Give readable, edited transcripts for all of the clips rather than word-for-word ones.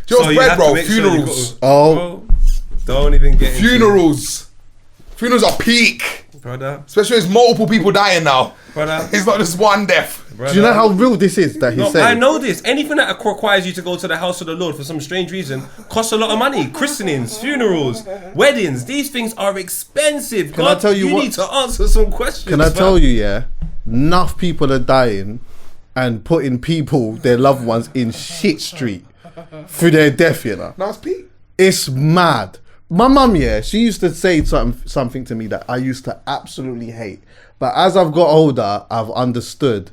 Do you know what's bread, bro? Funerals. Bro, don't even get funerals. Funerals are peak. Brother. Especially when there's multiple people dying now. Brother. It's not just one death. Brother. Do you know how real this is that he's saying? I know this. Anything that requires you to go to the house of the Lord for some strange reason costs a lot of money. Christenings, funerals, weddings. These things are expensive. Can I tell you what? need to answer some questions. Can I tell you, enough people are dying and putting their loved ones in shit street through their death, you know? No, it's peak. It's mad. My mum, she used to say something to me that I used to absolutely hate. But as I've got older, I've understood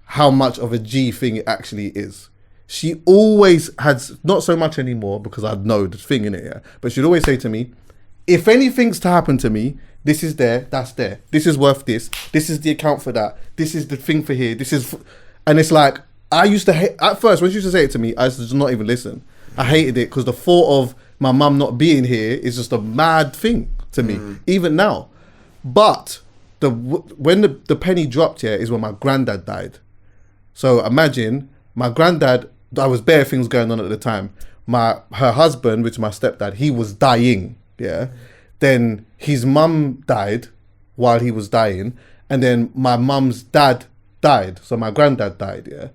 how much of a G thing it actually is. She always had, not so much anymore because I know the thing in it, but she'd always say to me, if anything's to happen to me, this is there, that's there. This is worth this. This is the account for that. This is the thing for here. And it's like, I used to hate, at first, when she used to say it to me, I used to just not even listen. I hated it because the thought of my mum not being here is just a mad thing to me, even now. But when the penny dropped here is when my granddad died. So imagine my granddad, there was bare things going on at the time. Her husband, which is my stepdad, he was dying, Then his mum died while he was dying. And then my mum's dad died. So my granddad died,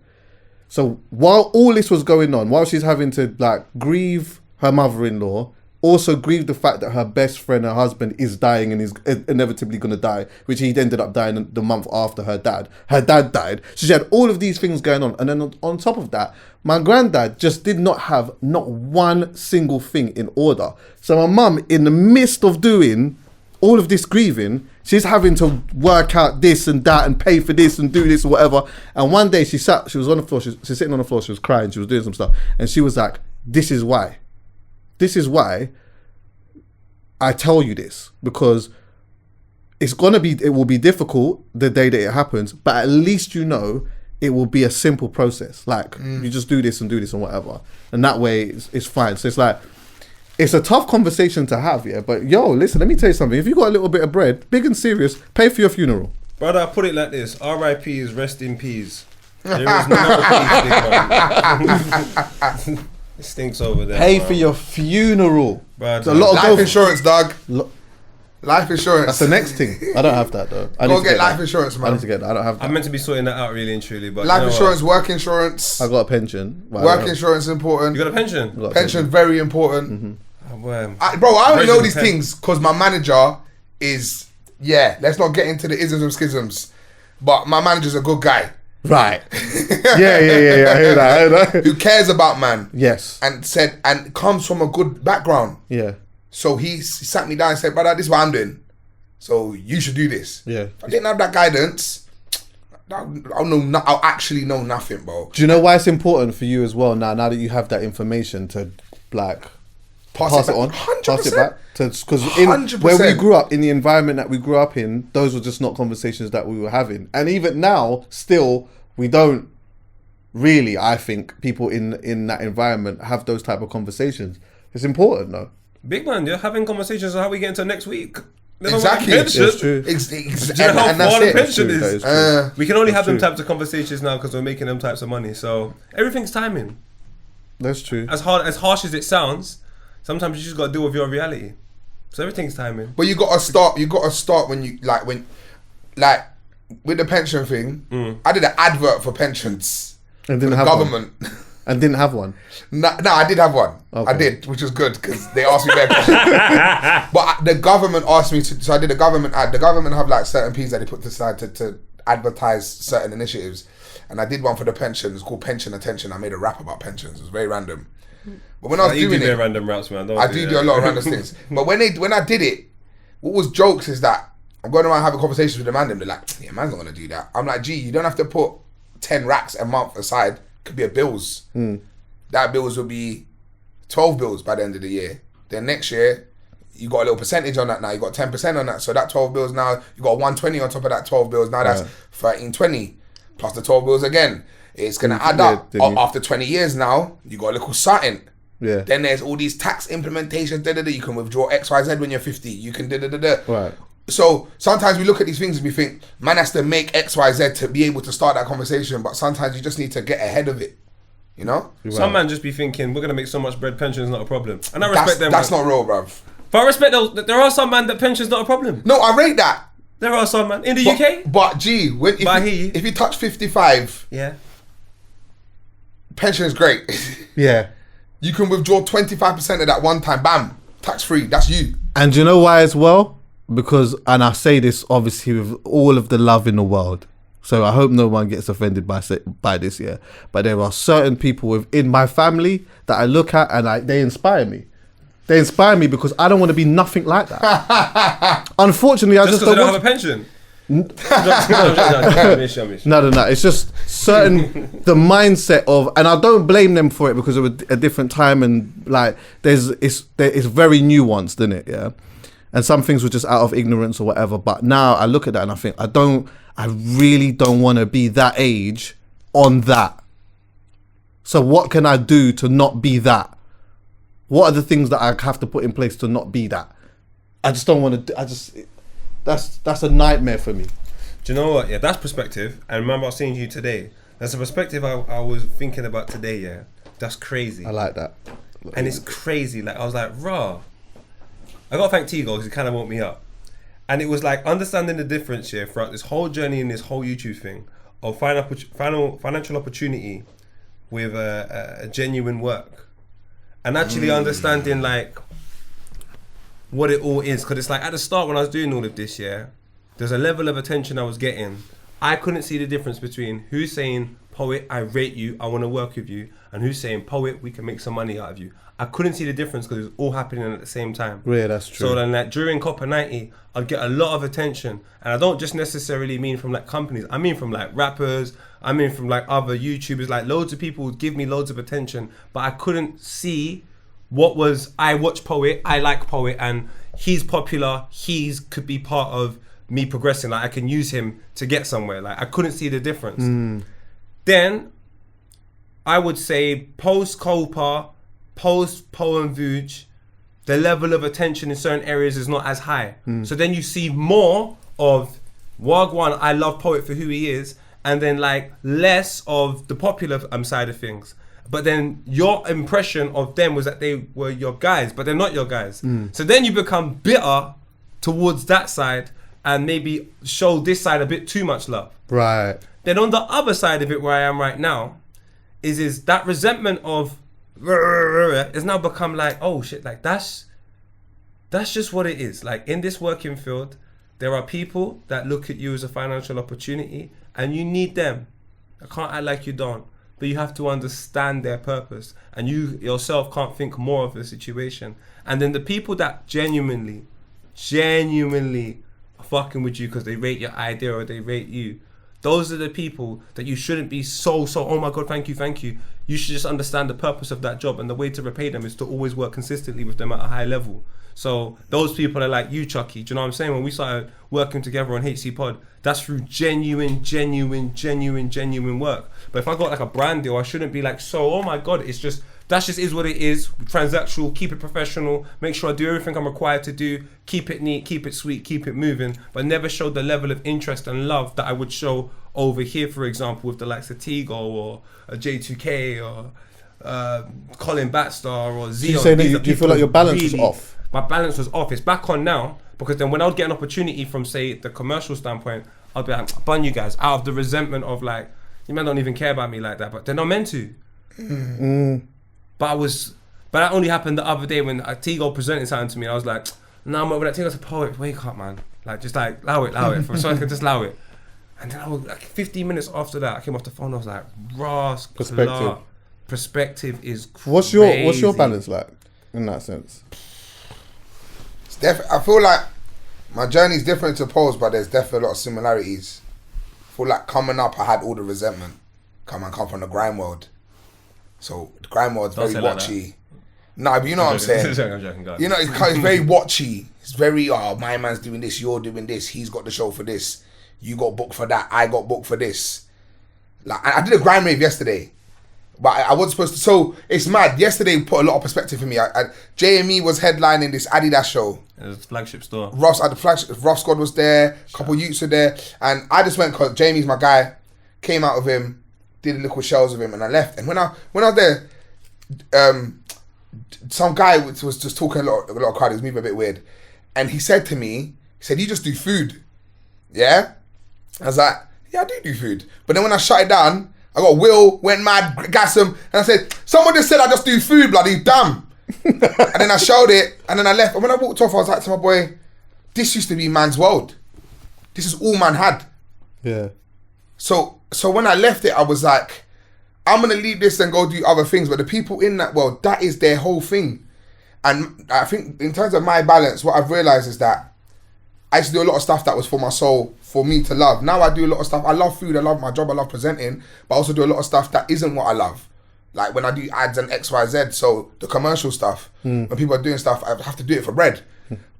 So while all this was going on, while she's having to like grieve her mother-in-law, also grieve the fact that her best friend, her husband, is dying and is inevitably going to die, which he ended up dying the month after her dad. Her dad died. So she had all of these things going on. And then on top of that, my granddad just did not have not one single thing in order. So my mum, in the midst of doing all of this grieving, she's having to work out this and that and pay for this and do this or whatever. And one day she was on the floor, she's sitting on the floor, she was crying, she was doing some stuff. And she was like, this is why I tell you this, because it will be difficult the day that it happens, but at least it will be a simple process. Like you just do this and whatever. And that way it's fine. So it's like, it's a tough conversation to have, but listen, let me tell you something. If you got a little bit of bread, big and serious, pay for your funeral. Brother, I put it like this. R.I.P. is rest in peace. There is no peace. It stinks over there. Pay for your funeral. But a lot of life insurance, dog. Life insurance. That's the next thing. I don't have that though. Go get life insurance, man. I need to get that. I don't have that. I'm meant to be sorting that out really and truly, but life insurance, work insurance. I got a pension. Work insurance is important. You got a pension? Pension very important. Mm-hmm. Bro, I only know these things because my manager is let's not get into the isms and schisms, but my manager's a good guy. Right. Yeah. I hear that. Who cares about man? Yes. And comes from a good background. Yeah. So he sat me down and said, brother, this is what I'm doing. So you should do this. Yeah. If I didn't have that guidance, I'll actually know nothing, bro. Do you know why it's important for you as well now that you have that information to like pass it on? 100%. Pass it back? Because where we grew up, in the environment that we grew up in, those were just not conversations that we were having. And even now, still, we don't really, I think, people in that environment have those type of conversations. It's important though. Big man, you're having conversations on how we get into next week. Exactly. That's true. Do you know how far the pension is? We can only have them types of conversations now because we're making them types of money. So everything's timing. That's true. As harsh as it sounds, sometimes you just got to deal with your reality. So everything's timing. But you got to start. You got to start when with the pension thing. I did an advert for pensions and didn't have government. And didn't have one. No, I did have one. Okay. I did, which was good because they asked me their questions. But the government asked me to. So I did a government ad. The government have like certain P's that they put aside to advertise certain initiatives, and I did one for the pensions. It's called Pension Attention. I made a rap about pensions. It was very random. But when I was doing it, random raps, man. I do a lot of random things. But when I did it, what was jokes is that I'm going around having conversations with the man. They're like, yeah, man's not gonna do that. I'm like, gee, you don't have to put 10 racks a month aside. Could be a bills. That bills will be 12 bills by the end of the year. Then next year, you got a little percentage on that now. You got 10% on that. So that 12 bills now, you got 120 on top of that 12 bills. Now that's 1320 plus the 12 bills again. It's going to add up. After 20 years now, you got a little something. Yeah. Then there's all these tax implementations. You can withdraw XYZ when you're 50. You can Right. So sometimes we look at these things and we think, man has to make XYZ to be able to start that conversation. But sometimes you just need to get ahead of it. You know? Some man just be thinking, we're going to make so much bread, pension's not a problem. And I respect them. That's not real, bruv. But I respect those. There are some man that pension's not a problem. No, I rate that. There are some man. In the UK? But G, if you touch 55, yeah, pension is great. Yeah. You can withdraw 25% of that one time, bam, tax free. That's you. And do you know why as well? Because, and I say this obviously with all of the love in the world, so I hope no one gets offended by this, yeah. But there are certain people within my family that I look at and they inspire me. They inspire me because I don't want to be nothing like that. Unfortunately, I just don't have a pension. No. It's just certain the mindset of, and I don't blame them for it because of a different time and like it's very nuanced, isn't it? Yeah, and some things were just out of ignorance or whatever. But now I look at that and I think I really don't want to be that age on that. So what can I do to not be that? What are the things that I have to put in place to not be that? I just don't want to. That's a nightmare for me. Do you know what? Yeah, that's perspective. And remember, I was saying to you today. That's a perspective I was thinking about today. Yeah, that's crazy. I like that. And it's crazy. Like I was like, rah. I gotta thank Tigo because he kind of woke me up. And it was like understanding the difference here throughout this whole journey and this whole YouTube thing of financial opportunity with a genuine work, and actually understanding like what it all is. Because it's like at the start when I was doing all of this, yeah, there's a level of attention I was getting. I couldn't see the difference between who's saying, poet, I rate you, I want to work with you, and who's saying, poet, we can make some money out of you. I couldn't see the difference because it was all happening at the same time. Yeah, that's true. So then like during Copper 90, I'd get a lot of attention. And I don't just necessarily mean from like companies. I mean from like rappers. I mean from like other YouTubers. Like loads of people would give me loads of attention. But I couldn't see what was, I watch Poet, I like Poet, and he's popular. He's could be part of me progressing. Like I can use him to get somewhere. Like I couldn't see the difference. Then I would say post Copa, post Poem Vuj, the level of attention in certain areas is not as high. So then you see more of Wagwan, I love Poet for who he is, and then like less of the popular side of things. But then your impression of them was that they were your guys, but they're not your guys. So then you become bitter towards that side and maybe show this side a bit too much love. Right. Then on the other side of it where I am right now is that resentment of it's now become like, oh shit, like that's just what it is. Like in this working field, there are people that look at you as a financial opportunity and you need them. I can't act like you don't, but you have to understand their purpose, and you yourself can't think more of the situation. And then the people that genuinely are fucking with you because they rate your idea or they rate you, those are the people that you shouldn't be so, oh my God, thank you. You should just understand the purpose of that job, and the way to repay them is to always work consistently with them at a high level. So those people are like you, Chuckie. Do you know what I'm saying? When we started working together on Hcpod, that's through genuine work. But if I got like a brand deal, I shouldn't be like, so, oh my God, it's just, that just is what it is. Transactional, keep it professional, make sure I do everything I'm required to do, keep it neat, keep it sweet, keep it moving, but never show the level of interest and love that I would show over here, for example, with the likes of Tigo or J2K or Colin Batstar or Zio. You say that do you feel like your balance was off? My balance was off. It's back on now, because then when I would get an opportunity from, say, the commercial standpoint, I'd be like, bun you guys, out of the resentment of like, you man don't even care about me like that, but they're not meant to. But that only happened the other day when Tigo presented something to me, and I was like, nah, I'm over that Tigo's a poet, wake up, man. Like, just like, allow it, so I can just allow it. And then I was like, 15 minutes after that, I came off the phone, I was like, Ross, perspective is crazy. What's your balance like in that sense? I feel like my journey's different to Paul's, but there's definitely a lot of similarities. I feel like coming up, I had all the resentment. I come from the grime world. So the grime world's very watchy. Like nah, but you know what I'm saying. I'm joking, you know, it's very watchy. It's very, my man's doing this, you're doing this, he's got the show for this, you got booked for that, I got booked for this. Like I did a grime rave yesterday. But I wasn't supposed to. So it's mad. Yesterday put a lot of perspective for me. JME was headlining this Adidas show. It was a flagship store. Ross at the flagship. Ross Squad was there. A couple youths were there, and I just went because Jamie's my guy. Came out of him. did liquid shells with him, and I left. And when I was there, some guy was just talking a lot of crowd. He was moving a bit weird, and he said to me, "You just do food, yeah?" I was like, "Yeah, I do food." But then when I shut it down, I got Will, went mad, gas him, and I said, "Someone just said I just do food, bloody damn." And then I showed it, and then I left. And when I walked off, I was like to my boy, "This used to be man's world. This is all man had." Yeah. So when I left it, I was like, I'm going to leave this and go do other things. But the people in that world, that is their whole thing. And I think in terms of my balance, what I've realised is that I used to do a lot of stuff that was for my soul, for me to love. Now I do a lot of stuff. I love food, I love my job, I love presenting. But I also do a lot of stuff that isn't what I love. Like when I do ads and XYZ, so the commercial stuff, when people are doing stuff, I have to do it for bread.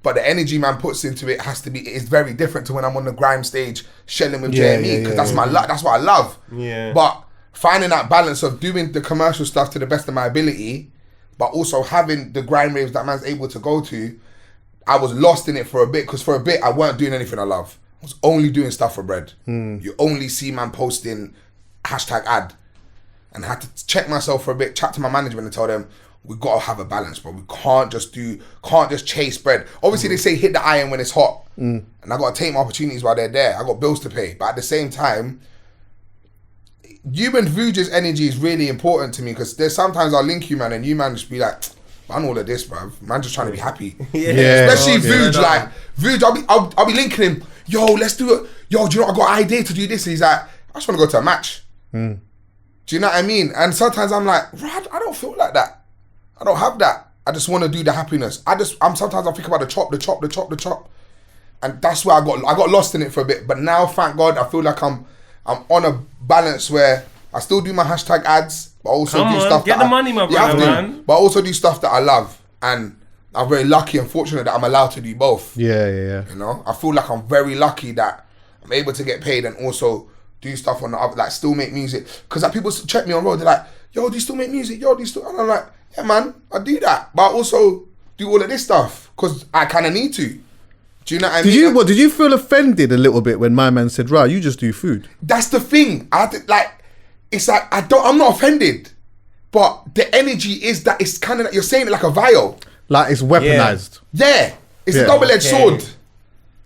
But the energy man puts into it has to be, it's very different to when I'm on the grime stage shelling with JME, because that's that's what I love. Yeah. But finding that balance of doing the commercial stuff to the best of my ability, but also having the grime raves that man's able to go to, I was lost in it for a bit, because for a bit I weren't doing anything I love. I was only doing stuff for bread. You only see man posting #ad. And I had to check myself for a bit, chat to my management and tell them, we gotta have a balance, bro. We can't just chase bread. Obviously they say hit the iron when it's hot. And I gotta take my opportunities while they're there. I got bills to pay. But at the same time, human Vuja's energy is really important to me, because there's sometimes I'll link you, man, and you man just be like, man, all of this, bro. Man just trying to be happy. Especially Vuj, like Vuj, I'll be linking him, yo, let's do it. Yo, do you know what, I got an idea to do this? And he's like, I just wanna go to a match. Do you know what I mean? And sometimes I'm like, Rad, I don't feel like that. I don't have that. I just want to do the happiness. Sometimes I think about the chop. And that's where I got lost in it for a bit. But now, thank God, I feel like I'm on a balance where I still do my #ads, but also do stuff get that the money, my brother, man. But I also do stuff that I love. And I'm very lucky and fortunate that I'm allowed to do both. Yeah. You know? I feel like I'm very lucky that I'm able to get paid and also do stuff on the other, like still make music. Because like people check me on road, they're like, yo, do you still make music? Yo, do you still? And I'm like, yeah, man, I do that. But I also do all of this stuff because I kind of need to. Do you know what I mean? Did you feel offended a little bit when my man said, right, you just do food? That's the thing. It's like, I'm not offended. But the energy is that it's kind of like, you're saying it like a vial. Like it's weaponized. Yeah. It's a double-edged sword.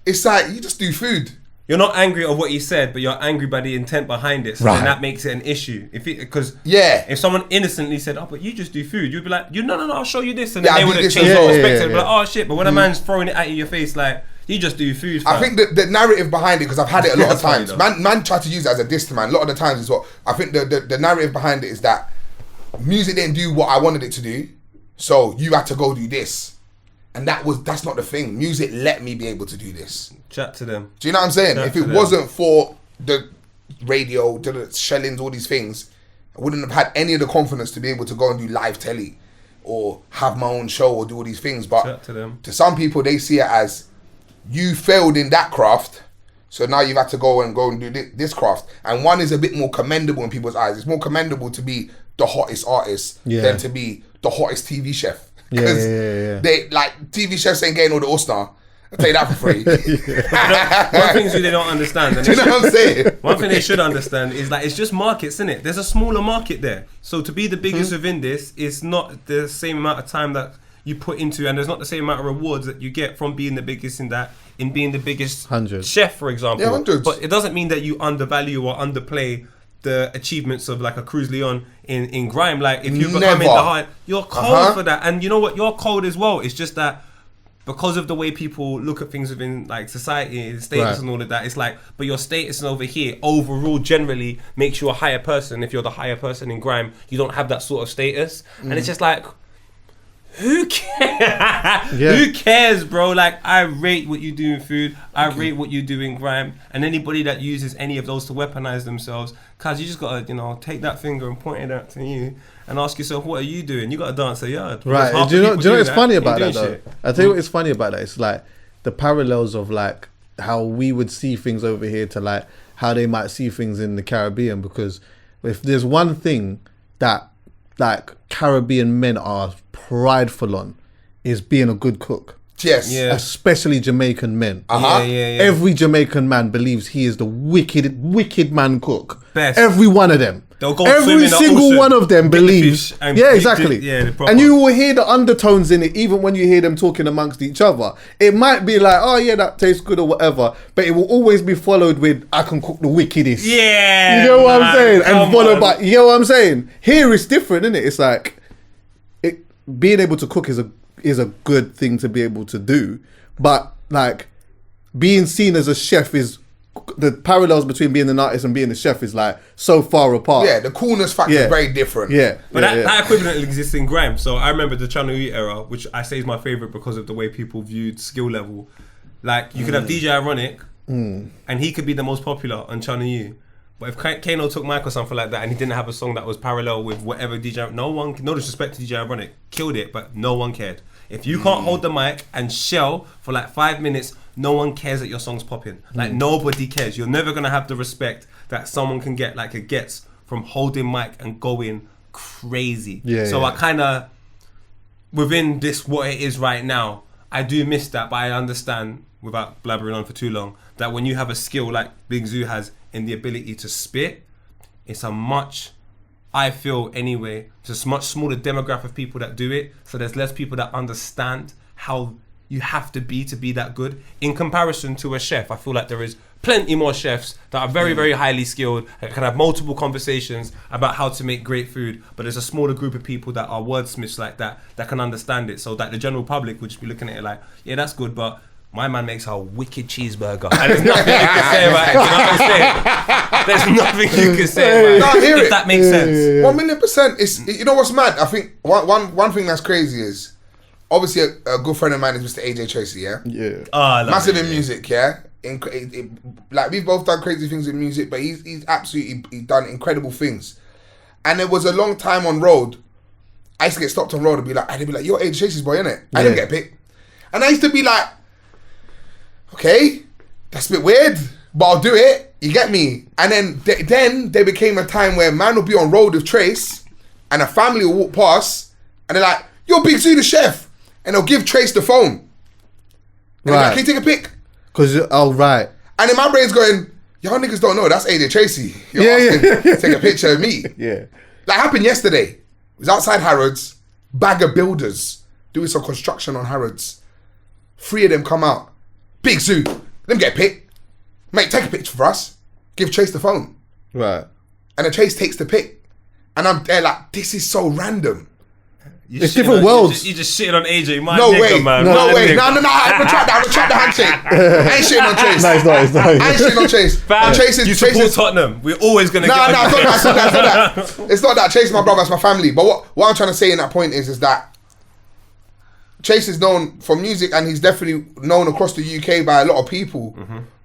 It's like, you just do food. You're not angry at what he said, but you're angry by the intent behind it. So then that makes it an issue. If someone innocently said, "Oh, but you just do food," you'd be like, "No, I'll show you this," and then they would have changed the perspective. Like, "Oh shit!" But when a man's throwing it at you in your face, like, you just do food. I think the narrative behind it, because I've had it a lot of times. Man try to use it as a diss to man. A lot of the times is what I think the narrative behind it is that music didn't do what I wanted it to do, so you had to go do this. And that's not the thing. Music let me be able to do this. Chat to them. Do you know what I'm saying? If it wasn't for the radio, the shellings, all these things, I wouldn't have had any of the confidence to be able to go and do live telly or have my own show or do all these things. But Chat to them. To some people, they see it as you failed in that craft, so now you've had to go and do this craft. And one is a bit more commendable in people's eyes. It's more commendable to be the hottest artist than to be the hottest TV chef. Because they like TV chefs ain't getting all the All-Star. I'll tell you that for free. One thing they don't understand. And do you know what I'm saying? One thing they should understand is like it's just markets, isn't it? There's a smaller market there. So to be the biggest within this, it's not the same amount of time that you put into, and there's not the same amount of rewards that you get from being the biggest in being the biggest chef, for example. Yeah, hundreds. But it doesn't mean that you undervalue or underplay the achievements of like a Cruz Leon in grime. Like if you become into hard, you're cold for that. And you know what? You're cold as well. It's just that because of the way people look at things within like society, status and all of that, it's like, but your status over here overall generally makes you a higher person. If you're the higher person in grime, you don't have that sort of status. And it's just like, who cares? Who cares, bro? Like, I rate what you do in food. I rate what you do in grime. And anybody that uses any of those to weaponize themselves, cause you just gotta, take that finger and point it out to you and ask yourself, what are you doing? You gotta dance a yard. Right. Do you know what's funny about that though? I'll tell you what is funny about that. It's like the parallels of like how we would see things over here to like how they might see things in the Caribbean. Because if there's one thing that like Caribbean men are prideful on, is being a good cook. Yes. Yeah. Especially Jamaican men. Yeah. Every Jamaican man believes he is the wicked man cook. Best. Every one of them. They'll go swim Every in the single ocean, one of them get the believes. fish and Yeah, eat exactly. the proper- And you will hear the undertones in it, even when you hear them talking amongst each other. It might be like, oh yeah, that tastes good or whatever, but it will always be followed with, I can cook the wickedest. Yeah, You know what I'm saying? come And followed on. by, you know what I'm saying? Here it's different, isn't it? It's like, being able to cook is a good thing to be able to do, but like being seen as a chef is, the parallels between being an artist and being a chef is like so far apart. Yeah, the coolness factor is very different. Yeah, But yeah, that equivalent exists in grime. So I remember the Channel E era, which I say is my favorite because of the way people viewed skill level. Like you could have DJ Ironic, and he could be the most popular on Channel U. But if Kano took Mike or something like that, and he didn't have a song that was parallel with whatever DJ, no disrespect to DJ Ironic, killed it, but no one cared. If you can't hold the mic and shell for like 5 minutes, no one cares that your song's popping. Like nobody cares. You're never gonna have the respect that someone can get, like it gets from holding mic and going crazy. So I kind of, within this what it is right now, I do miss that, but I understand, without blabbering on for too long, that when you have a skill like Big Zoo has in the ability to spit, it's a much, I feel anyway, it's a much smaller demographic of people that do it, so there's less people that understand how you have to be that good. In comparison to a chef, I feel like there is plenty more chefs that are very, very highly skilled and can have multiple conversations about how to make great food, but there's a smaller group of people that are wordsmiths like that can understand it, so that the general public would just be looking at it like, yeah, that's good, but my man makes a wicked cheeseburger. And there's nothing you can say about it. You know what I'm saying? There's nothing you can say about it. If that makes sense. 1,000,000%. It's, you know what's mad? I think one thing that's crazy is, obviously a good friend of mine is Mr. AJ Tracy, yeah? Yeah. Massive in music, yeah? Like we've both done crazy things in music, but he's absolutely done incredible things. And there was a long time on road, I used to get stopped on road and be like, they'd be like, you're AJ Tracy's boy, innit? I didn't get picked. And I used to be like, okay, that's a bit weird, but I'll do it. You get me? And then there became a time where man will be on road with Trace, and a family will walk past, and they're like, "Yo, Big Zoo the chef," and they'll give Trace the phone. And right. Like, can you take a pic? Right. And in my brain's going, y'all niggas don't know that's AJ Tracy. You're asking to take a picture of me. Yeah. That happened yesterday. It was outside Harrods, bag of builders doing some construction on Harrods. 3 of them come out. Big Zoo, let me get a pic. Mate, take a picture for us. Give Trace the phone. Right. And then Trace takes the pic. And I'm there like, this is so random. It's different worlds. You just shitting on AJ, my no nigga, way, man. No way. No. I retract the handshake. I ain't shitting on Trace. No, it's not. I ain't shitting on Trace. Fam, you support Tottenham. We're always going to get it's not that. It's not that. Chase is my brother, it's my family. But what I'm trying to say in that point is that Chase is known for music, and he's definitely known across the UK by a lot of people.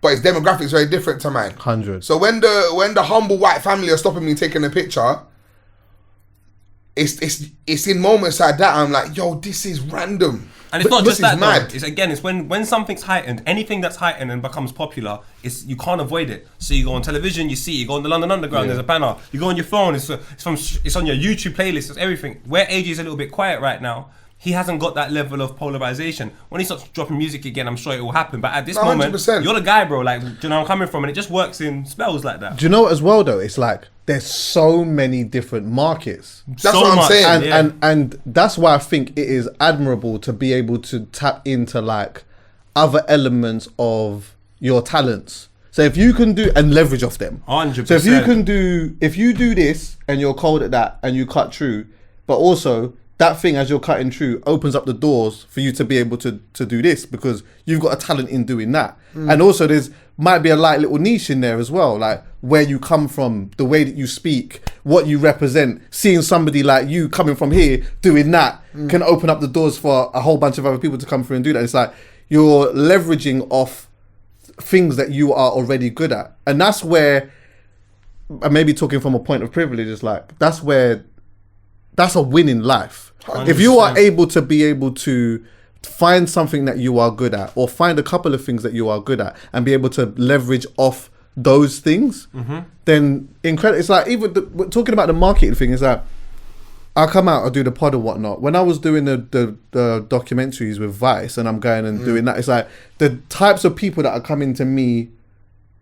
But his demographic is very different to mine. 100. So when the humble white family are stopping me taking a picture, it's in moments like that I'm like, yo, this is random. And it's not just that, mad. It's when something's heightened, anything that's heightened and becomes popular, you can't avoid it. So you go on television, you go on the London Underground, there's a banner. You go on your phone, it's on your YouTube playlist, it's everything. Where AJ is a little bit quiet right now, he hasn't got that level of polarization. When he starts dropping music again, I'm sure it will happen. But at this moment, 100%. You're the guy, bro. Like, do you know where I'm coming from? And it just works in spells like that. Do you know what as well, though? It's like, there's so many different markets. That's what I'm saying. And that's why I think it is admirable to be able to tap into like other elements of your talents. So if you can do and leverage off them. 100%. So if you do this and you're cold at that and you cut through, but also that thing as you're cutting through opens up the doors for you to be able to do this because you've got a talent in doing that. And also might be a light little niche in there as well, like where you come from, the way that you speak, what you represent. Seeing somebody like you coming from here doing that can open up the doors for a whole bunch of other people to come through and do that. It's like you're leveraging off things that you are already good at. And that's where, and maybe talking from a point of privilege, is like that's a win in life. 100%. If you are able to find something that you are good at, or find a couple of things that you are good at, and be able to leverage off those things, then incredible. It's like even talking about the marketing thing. Is like I'll come out, I'll do the pod and whatnot. When I was doing the documentaries with Vice, and I'm going and doing that, it's like the types of people that are coming to me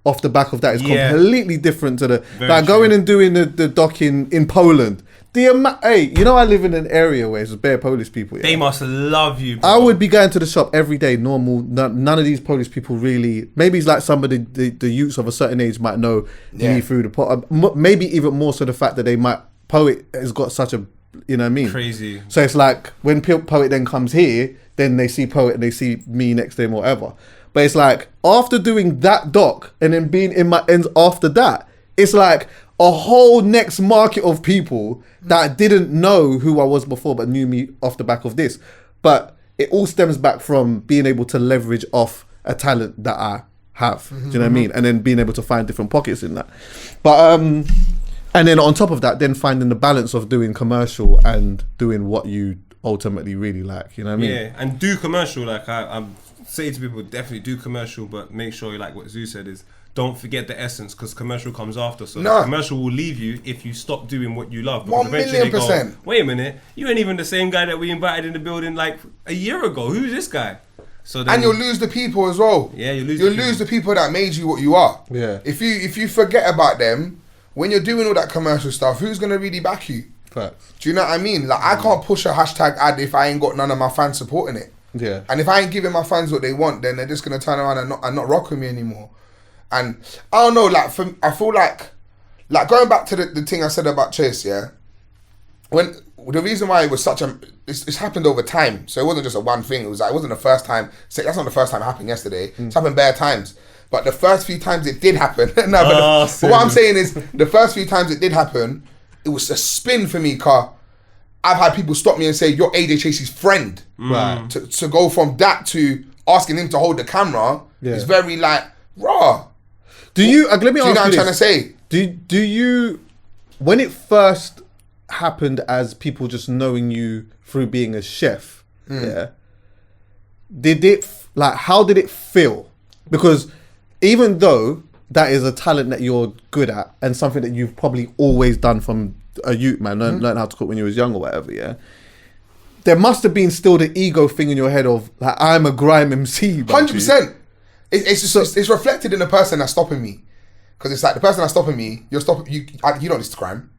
off the back of that is Yeah. completely different to the Very like true. going and doing the doc in Poland. Hey, you know I live in an area where there's bare Polish people. Yeah? They must love you, bro. I would be going to the shop every day, normal. None of these Polish people really. Maybe it's like somebody, the youths of a certain age might know me through the pot. Maybe even more so the fact that Poet has got such a, you know what I mean? Crazy. So it's like when Poet then comes here, then they see Poet and they see me next to him or whatever. But it's like after doing that doc and then being in my ends after that, it's like a whole next market of people that didn't know who I was before but knew me off the back of this. But it all stems back from being able to leverage off a talent that I have. Do you know what I mean? And then being able to find different pockets in that. But and then on top of that, then finding the balance of doing commercial and doing what you ultimately really like. You know what I mean? Yeah, and do commercial. Like I'm saying to people, definitely do commercial, but make sure, like what Zoo said, is don't forget the essence, because commercial comes after. So the commercial will leave you if you stop doing what you love. Because 1,000,000%. Wait a minute, you ain't even the same guy that we invited in the building like a year ago. Who's this guy? So then, And you'll lose the people as well. Yeah, you'll lose the people that made you what you are. Yeah. If you forget about them, when you're doing all that commercial stuff, who's gonna really back you? Facts. Do you know what I mean? Like I can't push a hashtag ad if I ain't got none of my fans supporting it. Yeah. And if I ain't giving my fans what they want, then they're just gonna turn around and not rock with me anymore. And I don't know, like I feel like going back to the thing I said about Chase, yeah. When the reason why it was such a it's happened over time, so it wasn't just a one thing. It was like it wasn't the first time. That's not the first time it happened yesterday. It's happened bare times. But the first few times it did happen. But what I'm saying is, the first few times it did happen, it was a spin for me, car. I've had people stop me and say, you're AJ Chasey's friend. Right. To go from that to asking him to hold the camera is very like, raw. Do you, let me ask you Do you know what I'm this. trying to say? Do you, when it first happened as people just knowing you through being a chef, yeah, how did it feel? Because even though that is a talent that you're good at and something that you've probably always done from a youth, man, learn how to cook when you was young or whatever, yeah, there must have been still the ego thing in your head of like, I'm a grime MC. 100%. It's reflected in the person that's stopping me, because it's like the person that's stopping me. You don't listen to crime.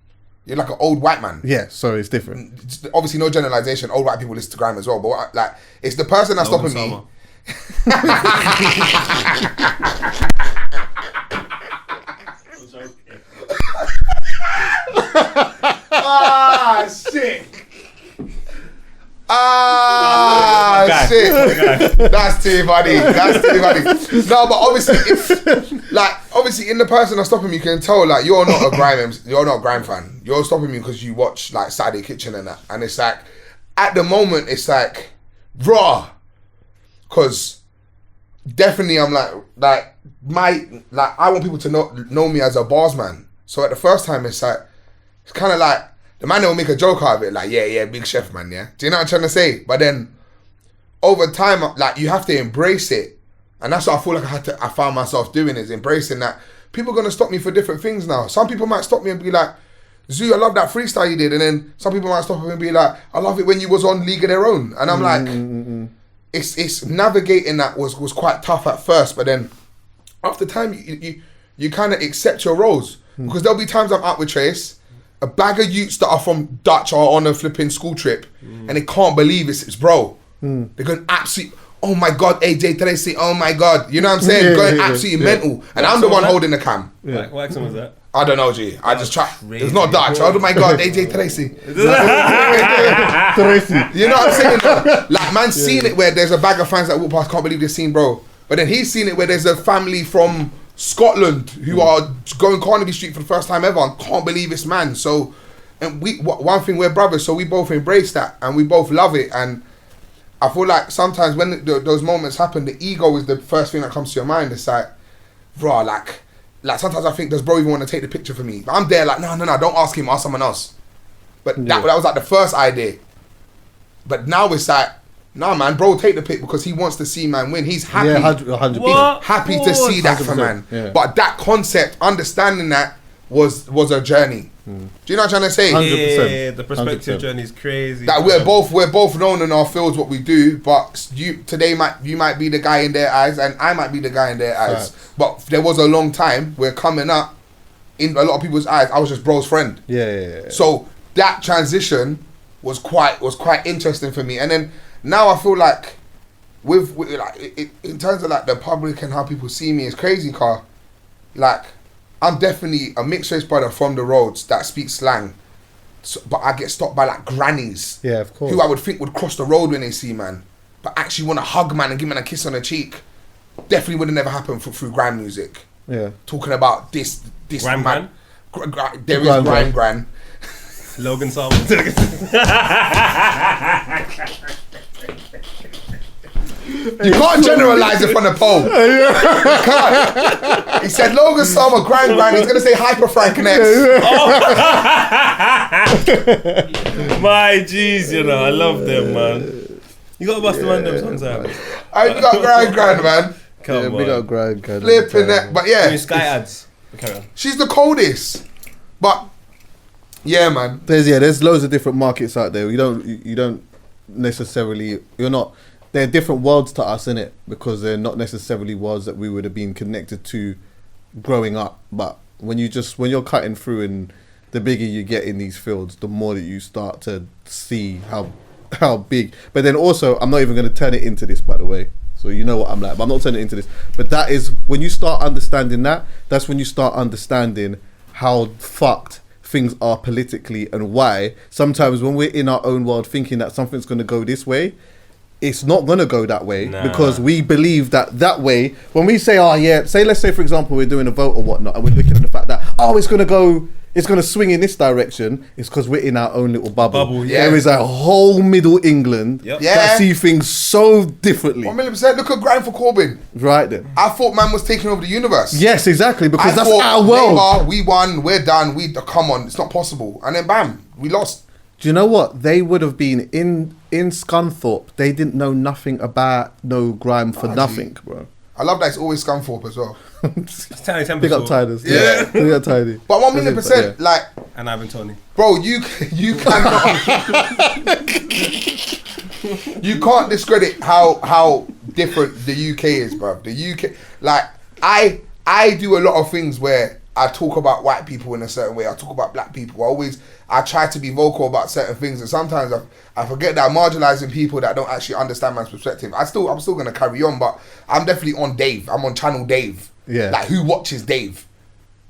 You're like an old white man. Yeah, so it's different. It's obviously, no generalization. Old white people listen to crime as well, but like it's the person that's stopping me. Ah shit. Shit. That's too funny. No, but obviously in the person that's stopping me, you can tell like you're not a grime fan. You're stopping me because you watch like Saturday Kitchen and that, and it's like at the moment it's like raw, because definitely I'm I want people to know me as a bars man. So at the first time it's kind of like the man will make a joke out of it, like yeah, big chef man, yeah. Do you know what I'm trying to say? But then over time, like you have to embrace it, and that's what I feel like I found myself doing, is embracing that people are gonna stop me for different things now. Some people might stop me and be like, Zoo, I love that freestyle you did, and then some people might stop me and be like, I love it when you was on League of Their Own, and I'm like, it's navigating that was quite tough at first, but then after time you kind of accept your roles, because there'll be times I'm out with Trace, a bag of youths that are from Dutch or on a flipping school trip, and they can't believe it's bro. They're going absolutely, oh my god, AJ Tracy, oh my god, you know what I'm saying? Going absolutely mental, and I'm the one holding the cam. What accent was that? I don't know, G. I just try. It's not Dutch. Oh my god, AJ Tracy. You know what I'm saying? Though? Like man's seen it where there's a bag of fans that walk past, can't believe they've seen bro. But then he's seen it where there's a family from Scotland who are going Carnaby Street for the first time ever and can't believe it's man. So, and one thing, we're brothers, so we both embrace that and we both love it. And I feel like sometimes when those moments happen, the ego is the first thing that comes to your mind. It's like, bro, like sometimes I think, does bro even want to take the picture for me? But I'm there like, no, don't ask him, ask someone else. But that was like the first idea. But now it's like, nah, man, bro, take the pic because he wants to see man win. He's happy. Yeah, 100%. He's happy to see that for man. Yeah. But that concept, understanding that was a journey. Do you know what I'm trying to say? 100%. Yeah, the perspective 100%. journey is crazy. That we're both known in our fields what we do, but you might be the guy in their eyes, and I might be the guy in their eyes. Facts. But there was a long time where coming up in a lot of people's eyes, I was just bro's friend. Yeah. So that transition was quite interesting for me, and then now I feel like with like in terms of like the public and how people see me, it's crazy, car. Like I'm definitely a mixed race brother from the roads that speaks slang, but I get stopped by like grannies. Yeah, of course. Who I would think would cross the road when they see man, but actually want to hug man and give man a kiss on the cheek. Definitely would have never happened through grime music. Yeah. Talking about this Grime man. There is Grime grime. Logan Salmon. You can't generalize it from the pole. You can't. He said Logan Summer grind. He's gonna say Hyper Frank next. My G's, you know, I love them, man. You gotta bust the random sometimes. I got grind, man. Come on. Big up grind. Flipping that, but yeah, Doing Sky ads. Okay. she's the coldest. But yeah, man. There's loads of different markets out there. You don't necessarily. They're different worlds to us, innit? Because they're not necessarily worlds that we would have been connected to growing up. But when you're cutting through, and the bigger you get in these fields, the more that you start to see how big. But then also, I'm not even going to turn it into this, by the way. So you know what I'm like. But I'm not turning it into this. But that is when you start understanding that. That's when you start understanding how fucked things are politically, and why sometimes when we're in our own world thinking that something's going to go this way, it's not going to go that way. Nah. Because we believe that way. When we say, let's say for example we're doing a vote or whatnot, and we're looking at the fact that it's going to swing in this direction, it's because we're in our own little bubble. Yeah. There is a whole Middle England Yep. Yeah. that see things so differently. 1,000,000%. Look at grind for Corbyn. Right then. I thought man was taking over the universe. Yes, exactly, because I that's thought, our world. Labour, we won, we're done, come on, it's not possible. And then bam, we lost. Do you know what? They would have been in Scunthorpe. They didn't know nothing about no grime for nothing, bro. I love that it's always Scunthorpe as well. It's Tiny Big up Tempest. Tiders. Yeah. Big up Tidy. But 1,000,000%, like, And Ivan Tony. bro, you cannot you can't discredit how different the UK is, bro. The UK, like, I do a lot of things where I talk about white people in a certain way. I talk about black people. I try to be vocal about certain things, and sometimes I forget that I'm marginalising people that don't actually understand man's perspective. I'm still gonna carry on, but I'm definitely on Dave. I'm on channel Dave. Yeah. Like, who watches Dave?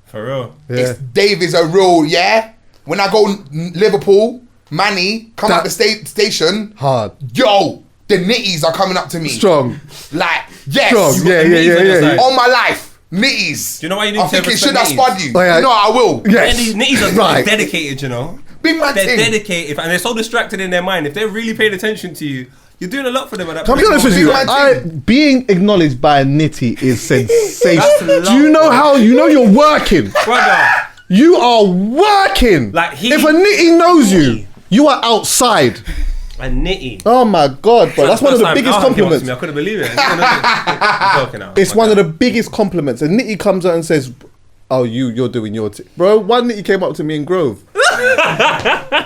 For real. Yeah. Dave is a real, yeah. When I go Liverpool, Manny come out the station. Hard. Yo, the nitties are coming up to me. Strong. Like, yes. Strong. got Yeah, the yeah, knees yeah, on your yeah. side. On my life, nitties. Do you know why you need I'm to thinking, respect should I nitties? spud you? Oh, yeah. You know I will. Yes. And these nitties are Right. dedicated, you know. Big man They're thing. dedicated, and they're so distracted in their mind. If they're really paying attention to you, you're doing a lot for them at that Can I be point. honest with you? Big man thing. Being acknowledged by a nitty is sensational. That's Do you know love, how you're working? Brother, You are working. Like, if a nitty knows you, you are outside. a nitty. Oh my god, bro! That's one of the biggest compliments. I couldn't believe it. I'm joking now. It's one of the biggest compliments. A nitty comes out and says, "Oh, you're doing your bro." One nitty came up to me in Grove.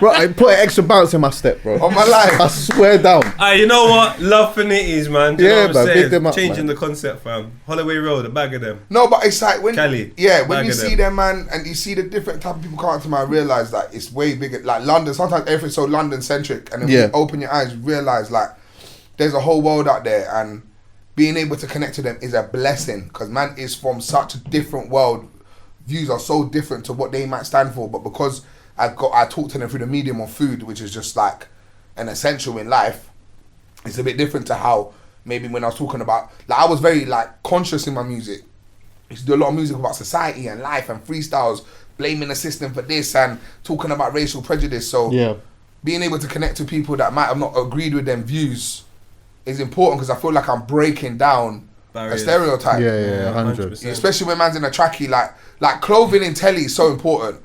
Bro, I put an extra bounce in my step, bro. On my life. I swear down. You know what? Love for nitties, man. Do you know Yeah, what I'm man, saying? big them up, Changing man. the concept, fam. Holloway Road, a bag of them. No, but it's like when Cali, when bag you of see them. them, man, and you see the different type of people come up to me, I realise that it's way bigger. Like London, sometimes everything's so London-centric, and then when you open your eyes, you realise like there's a whole world out there, and being able to connect to them is a blessing, because man is from such a different world. Views are so different to what they might stand for, but because I talk to them through the medium of food, which is just like an essential in life, it's a bit different to how maybe when I was talking about, like, I was very like conscious in my music. I used to do a lot of music about society and life and freestyles, blaming the system for this and talking about racial prejudice. So being able to connect to people that might have not agreed with them views is important, because I feel like I'm breaking down Barriers. a stereotype. Yeah, 100. 100%. Especially when man's in a trackie, like clothing in telly is so important.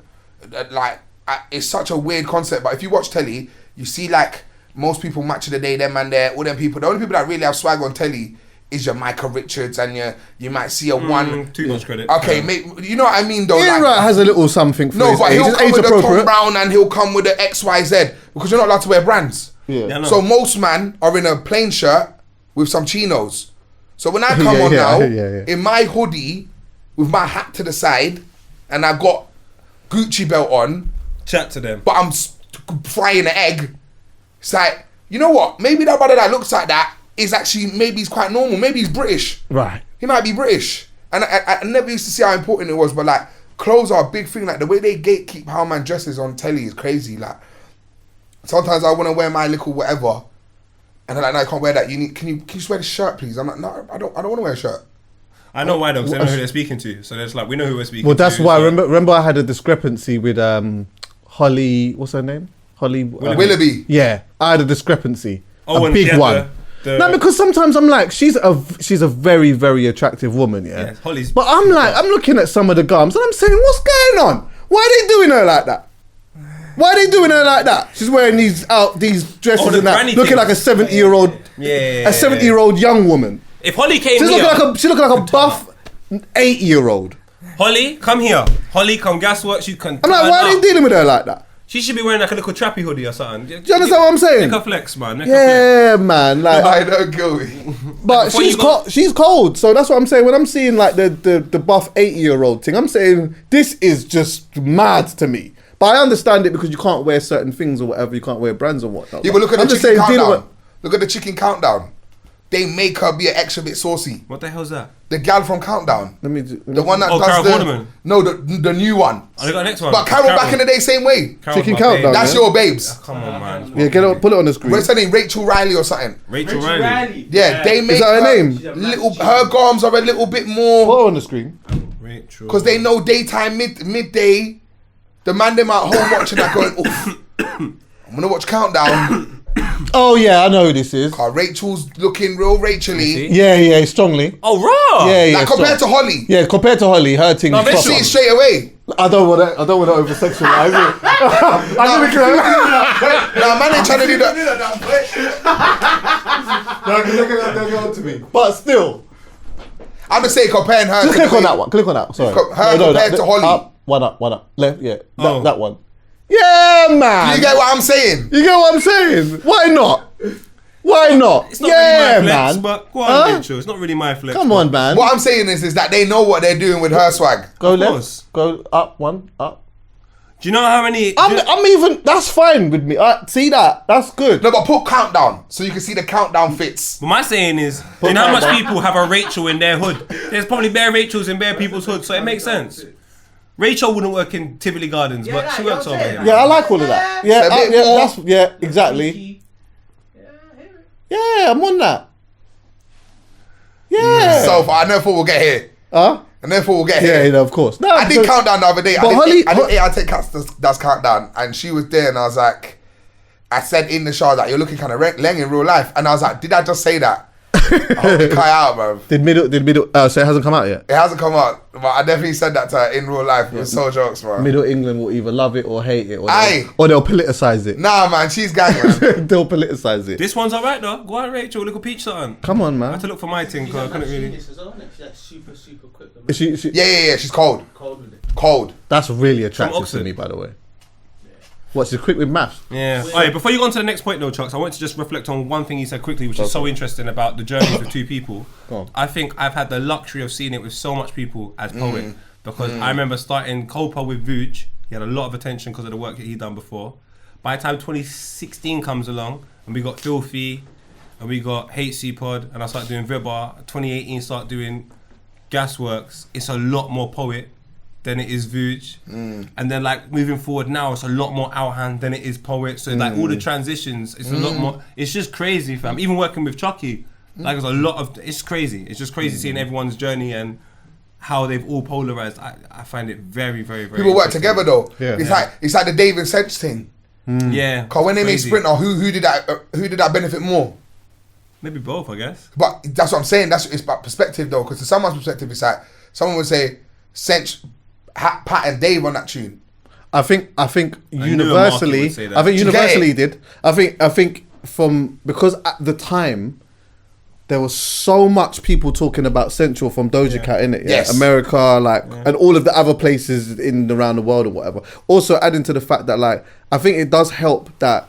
It's such a weird concept, but if you watch telly, you see like most people match of the day, them and there, all them people. The only people that really have swag on telly is your Micah Richards and you might see a one. Too much credit. Okay, mate, you know what I mean though. Yeah, like, right, has a little something for no, his but age. he'll It's come age with a Tom appropriate. Brown and he'll come with the XYZ because you're not allowed to wear brands. Yeah. I know. So most man are in a plain shirt with some chinos. So when I come on now in my hoodie with my hat to the side and I got Gucci belt on, Chat to them. but I'm frying an egg. It's like, you know what? Maybe that brother that looks like that is actually, maybe he's quite normal. Maybe he's British. Right. He might be British. And I never used to see how important it was, but like, clothes are a big thing. Like, the way they gatekeep how man dresses on telly is crazy. Like, sometimes I want to wear my little whatever, and they're like, no, I can't wear that. Can you just wear the shirt, please? I'm like, no, I don't want to wear a shirt. I know why though, because they know who they're speaking to. So there's like, we know who we're speaking Well, to. that's why. so- Remember, I had a discrepancy with Holly. What's her name? Holly Willoughby. Yeah, I had a discrepancy. Oh, a and big she had one. No, because sometimes I'm like, she's a very, very attractive woman, yeah. Yeah, Holly's- But I'm like, I'm looking at some of the gums and I'm saying, what's going on? Why are they doing her like that? Why are they doing her like that? She's wearing these dresses the and that, granny looking like a things. 70-year-old, Yeah. a 70-year-old young woman. If Holly came She's here, looking like a buff 80-year-old. Holly, come here. Holly, come gasworks. You can. I'm like, why are they dealing with her like that? She should be wearing like a little trappy hoodie or something. Do you understand what I'm saying? Make her flex, man. Make her Yeah, man. Like, I don't go. but Before she's you go- she's cold. So that's what I'm saying. When I'm seeing like the buff 80-year-old thing, I'm saying this is just mad to me. But I understand it because you can't wear certain things or whatever. You can't wear brands or whatnot. Yeah, but look at I'm the just chicken saying, dealing countdown. Look at the chicken countdown. They make her be an extra bit saucy. What the hell's that? The gal from Countdown. with, The one that Oh, does Carol the... Vorderman. No, the new one. Oh, they got the next one. But Carol back in the day, same way. Carol's Chicken my countdown, babe. That's yeah. your babes. Come on, man. Yeah, put it on the screen. What's her name? Rachel Riley or something. Rachel Riley. Yeah, they make Is that her name? little. Her garms are a little bit Put more it on the screen. Rachel. because they know daytime, midday. The man them at home watching that going, oof. I'm gonna watch Countdown. Oh yeah, I know who this is. Rachel's looking real Rachel-y. Yeah, strongly. Oh, raw. Yeah. Like compared to Holly. Yeah, compared to Holly, her thing. No, is but You proper. see it straight away. I don't want to over sexualize it. Nah, man ain't trying to do that. They'll go to me. But still, I'm just saying comparing her. just to click the on way- that one. Click on that. Sorry. Her compared to Holly. Up, one up. Left, yeah. Oh. That one. Yeah, man. You get what I'm saying? You get what I'm saying? Why not? Why not? It's not yeah, really my flex, man. but go on, Huh? Rachel. It's not really my flex. Come on, man. What I'm saying is that they know what they're doing with her swag. Go Of left. course. Go up. One up. Do you know how many? I'm even. That's fine with me. See that? That's good. No, but put Countdown so you can see the countdown fits. But my saying is, do you know how much people have a Rachel in their hood? There's probably bare Rachels in bare people's hood, so it makes sense. Rachel wouldn't work in Tivoli Gardens, but she works over here. Yeah, I like all of that. Yeah, It's a bit yeah, more- exactly. Yeah, I'm on that. Yeah. So I never thought we'll get here. Huh? I never thought we'll get Yeah, here. of course. No, I did because- Countdown the other day. But Holly- I take Cats does Countdown, and she was there, and I was like, I said in the show that you're looking kind of leng in real life, and I was like, did I just say that? I hope you cut it out, bro. Did middle? So it hasn't come out yet. It hasn't come out, but I definitely said that to her in real life. It was so jokes, bro. Middle England will either love it or hate it, Aye. or they'll politicize it. Nah, man, she's gang, man. They'll politicize it. This one's alright though. Go on, Rachel. Little peach something. Come on, I man. had to look for my thing because I couldn't really. She's like super quick. Is she, Yeah, she's cold. Cold with it. Cold. that's really attractive to Oxford. me, by the way. What? She's quick with maths. Yeah. Alright, before you go on to the next point though, Chucks, I want to just reflect on one thing you said quickly, which is so interesting about the journey of two people. Go on. I think I've had the luxury of seeing it with so much people as poet because I remember starting Copa with Vuj. He had a lot of attention because of the work that he'd done before. By the time 2016 comes along and we got Filthy and we got Hcpod and I started doing Vibar, 2018 start doing Gasworks, it's a lot more poet than it is Vuj. And then like moving forward now, it's a lot more Alhan than it is poet. So like all the transitions, it's a lot more, it's just crazy, fam. Even working with Chuckie, like there's a lot of, it's crazy. It's just crazy seeing everyone's journey and how they've all polarized. I find it very, very, very People work interesting. together though. Yeah. It's like the David Sedge thing. Yeah. Cause when they made crazy. Sprinter, who did that benefit more? Maybe both, I guess. But that's what I'm saying. It's about perspective though, because to someone's perspective, it's like someone would say, Sench, Pat and Dave on that tune. I think knew a market universally. would say that. I think Do you get universally it? did. I think from because at the time, there was so much people talking about Central from Doja Cat, innit? Yeah? Yes. America, like, and all of the other places in around the world or whatever. Also, adding to the fact that, like, I think it does help that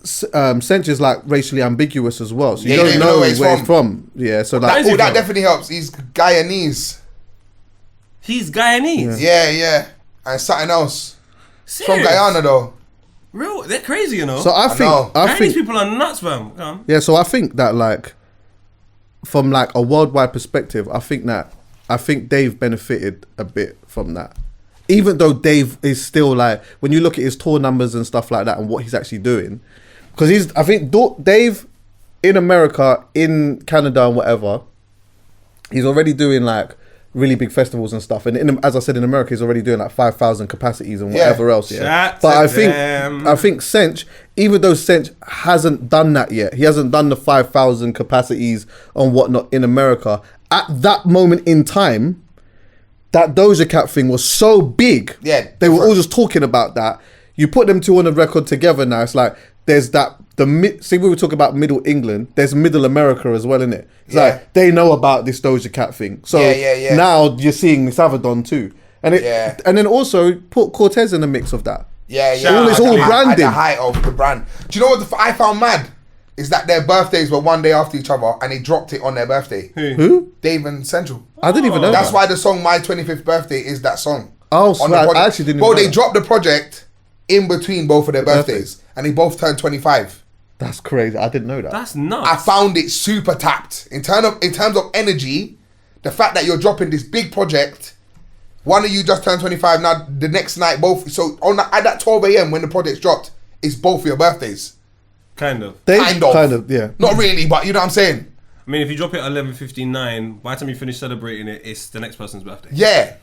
Central is, like, racially ambiguous as well. So you don't know where he's from. Yeah, so like... That definitely helps. He's Guyanese. He's Guyanese? Yeah. And something else. Serious? From Guyana, though. Real? They're crazy, you know? So I think... Guyanese people are nuts, fam. Come on. Yeah, so I think that, like, from, like, a worldwide perspective, I think Dave benefited a bit from that. Even though Dave is still, like, when you look at his tour numbers and stuff like that and what he's actually doing, because I think Dave in America, in Canada and whatever, he's already doing, like, really big festivals and stuff. And as I said, in America, he's already doing, like, 5,000 capacities and whatever else. Yeah. But I think Sench, even though Sench hasn't done that yet, he hasn't done the 5,000 capacities and whatnot in America. At that moment in time, that Doja Cat thing was so big. Yeah. They were all just talking about that. You put them two on a record together now, it's like, there's that, see, we were talking about Middle England, there's Middle America as well, innit? It's like, they know about this Doja Cat thing. So now you're seeing Miss Avedon too. And and then also put Cortez in the mix of that. It's all branding. At the height of the brand. Do you know what I found mad? Is that their birthdays were one day after each other and they dropped it on their birthday. Who? Dave and Central. I didn't even know That's that. why the song My 25th Birthday is that song. Oh, so I actually didn't know they that. dropped the project in between both of their birthdays and they both turned 25. That's crazy. I didn't know that. That's nuts. I found it super tapped. In terms of energy, the fact that you're dropping this big project, one of you just turned 25, now the next night both, so at that 12 a.m. when the project's dropped, it's both your birthdays. Kind of. Kind of, yeah. Not really, but you know what I'm saying? I mean, if you drop it at 11:59, by the time you finish celebrating it, it's the next person's birthday. Yeah.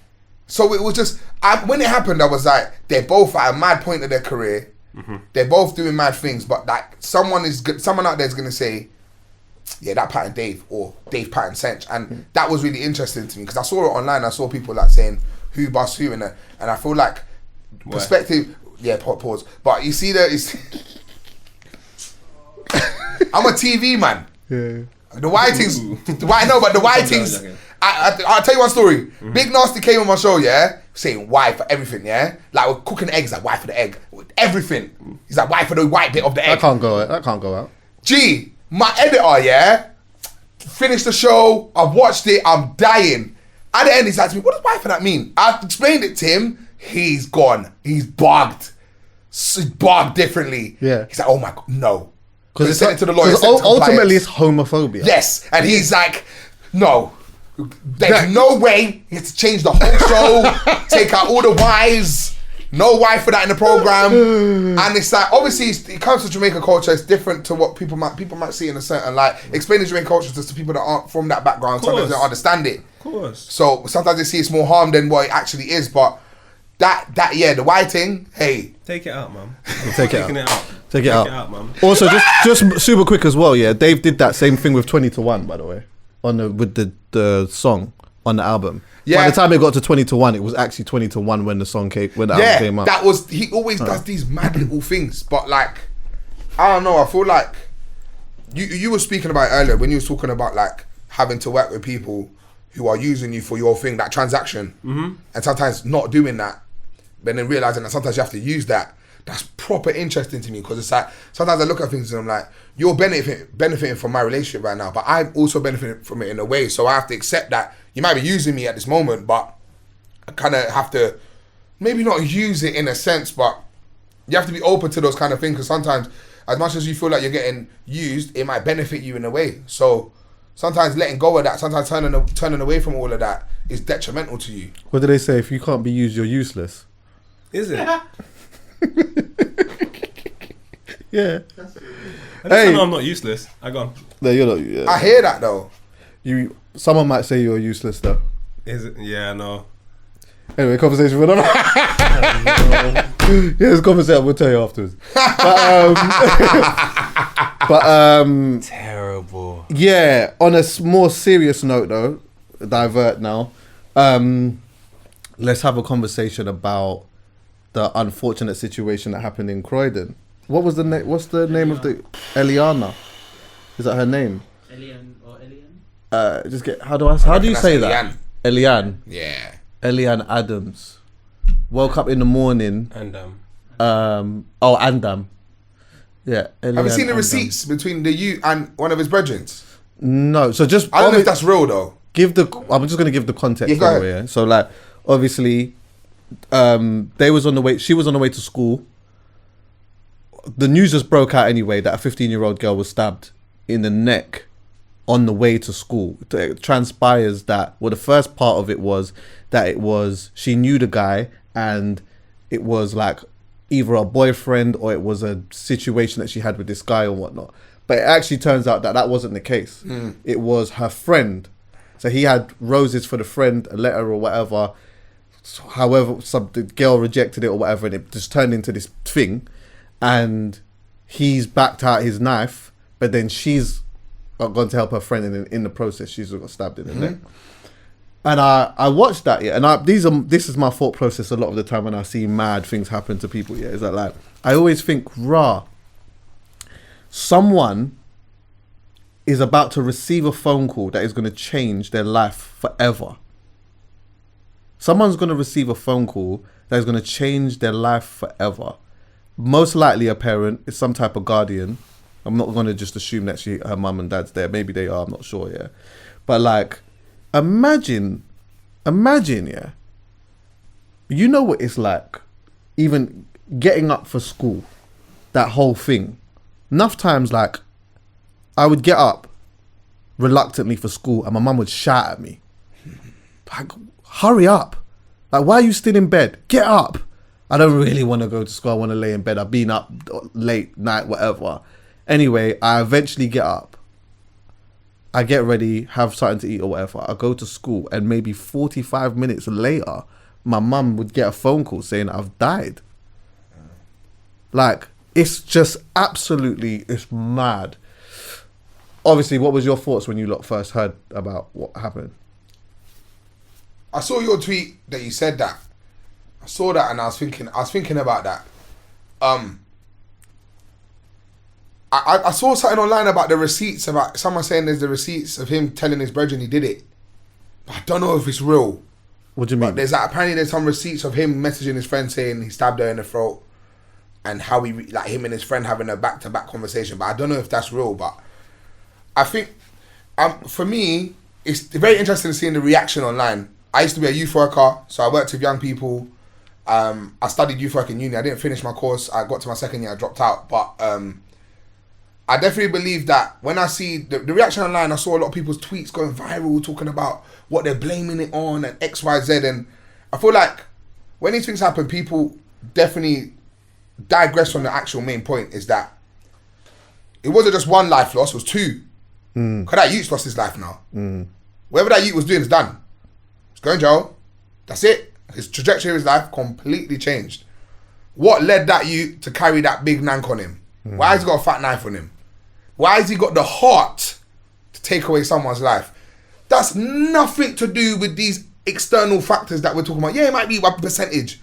So it was just, when it happened, I was like, they're both at a mad point of their career. Mm-hmm. They're both doing mad things, but like someone out there is gonna say, yeah, that pattern Dave or Dave pattern Sench, and that was really interesting to me because I saw it online. I saw people like saying who bust who, and I feel like perspective. Yeah, pause. But you see I'm a TV man. Yeah. The white things. The white things. I'll tell you one story. Mm-hmm. Big Nasty came on my show, yeah, saying why for everything, yeah. Like we're cooking eggs, like why for the egg, everything. He's like why for the white bit of the egg. That can't go out. Gee, my editor, yeah, finished the show. I watched it. I'm dying. At the end, he's like to me, "What does why for that mean?" I explained it to him. He's gone. He's bugged. He's bugged differently. Yeah. He's like, "Oh my god, no." Because it's sent it to the lawyer. Ultimately, it's homophobia. Yes, and he's like, no. There's no way he has to change the whole show, take out all the wives, no wife for that in the program, and it's like obviously it comes to Jamaican culture. It's different to what people might see in a certain light. Explaining Jamaican culture to people that aren't from that background, sometimes they don't understand it. Of course. So sometimes they see it's more harm than what it actually is. But the white thing, hey, take it out, man. Take it out. Take it out, man. Also, just super quick as well. Yeah, Dave did that same thing with 20 to 1, by the way, with the song on the album. Yeah. By the time it got to 20 to 1, it was actually 20 to 1 when the album came out. He always does these mad little things, but like, I don't know. I feel like you were speaking about it earlier when you was talking about like having to work with people who are using you for your thing, that transaction, and sometimes not doing that, but then realizing that sometimes you have to use that. That's proper interesting to me because it's like sometimes I look at things and I'm like, you're benefiting from my relationship right now, but I'm also benefiting from it in a way. So I have to accept that you might be using me at this moment, but I kind of have to maybe not use it in a sense, but you have to be open to those kind of things because sometimes, as much as you feel like you're getting used, it might benefit you in a way. So sometimes letting go of that, sometimes turning away from all of that is detrimental to you. What do they say? If you can't be used, you're useless. Is it? Yeah. Hey, I'm not useless. I gone. No, you're not. Yeah. I hear that though. Someone might say you're useless though. Is it? Yeah, no. Anyway, conversation with yeah, this conversation we'll tell you afterwards. But terrible. Yeah, on a more serious note though, divert now. Let's have a conversation about the unfortunate situation that happened in Croydon. What was the name? What's the name of the Eliyanna? Is that her name? just get how do you say that? Eliyanna. Yeah. Eliyanna Adams. Woke up in the morning. And Andam. Yeah. Have you seen the receipts between you and one of his brethren? No. So just I don't know if that's real though. I'm just gonna give the context. Yeah, go ahead. Yeah. So like, obviously, they was on the way. She was on the way to school. The news just broke out anyway that a 15-year-old girl was stabbed in the neck on the way to school. It transpires that, well, the first part of it was that she knew the guy and it was like either a boyfriend or it was a situation that she had with this guy or whatnot. But it actually turns out that that wasn't the case. It was her friend. So he had roses for the friend, a letter or whatever. However, the girl rejected it or whatever, and it just turned into this thing. And he's backed out his knife, but then she's gone to help her friend, and in the process, she's got stabbed in the neck. And I watched that, yeah. And this is my thought process a lot of the time when I see mad things happen to people, yeah. Is that like, I always think, someone is about to receive a phone call that is going to change their life forever. Someone's going to receive a phone call that is going to change their life forever. Most likely a parent, is some type of guardian. I'm not going to just assume that her mum and dad's there. Maybe they are, I'm not sure, yeah. But like, imagine, yeah. You know what it's like, even getting up for school, that whole thing. Enough times, like, I would get up reluctantly for school and my mum would shout at me. Like, hurry up. Like, why are you still in bed? Get up. I don't really want to go to school. I want to lay in bed. I've been up late night, whatever. Anyway, I eventually get up. I get ready, have something to eat or whatever. I go to school and maybe 45 minutes later, my mum would get a phone call saying I've died. Like, it's just absolutely, it's mad. Obviously, what was your thoughts when you lot first heard about what happened? I saw your tweet that you said that. I saw that and I was thinking about that. I saw something online about the receipts, about someone saying there's the receipts of him telling his brethren he did it. But I don't know if it's real. What do you mean? But apparently there's some receipts of him messaging his friend saying he stabbed her in the throat, and how him and his friend having a back-to-back conversation. But I don't know if that's real. But I think, for me, it's very interesting seeing the reaction online. I used to be a youth worker, so I worked with young people. I studied youth work in uni. I didn't finish my course. I got to my second year, I dropped out. But I definitely believe that when I see the reaction online, I saw a lot of people's tweets going viral, talking about what they're blaming it on and X, Y, Z. And I feel like when these things happen, people definitely digress from the actual main point, is that it wasn't just one life loss, it was two. Because that youth's lost his life now. Whatever that youth was doing is done. He's going to jail. That's it. His trajectory of his life completely changed. What led that youth to carry that big nank on him? Why has he got a fat knife on him? Why has he got the heart to take away someone's life? That's nothing to do with these external factors that we're talking about. Yeah, it might be a percentage.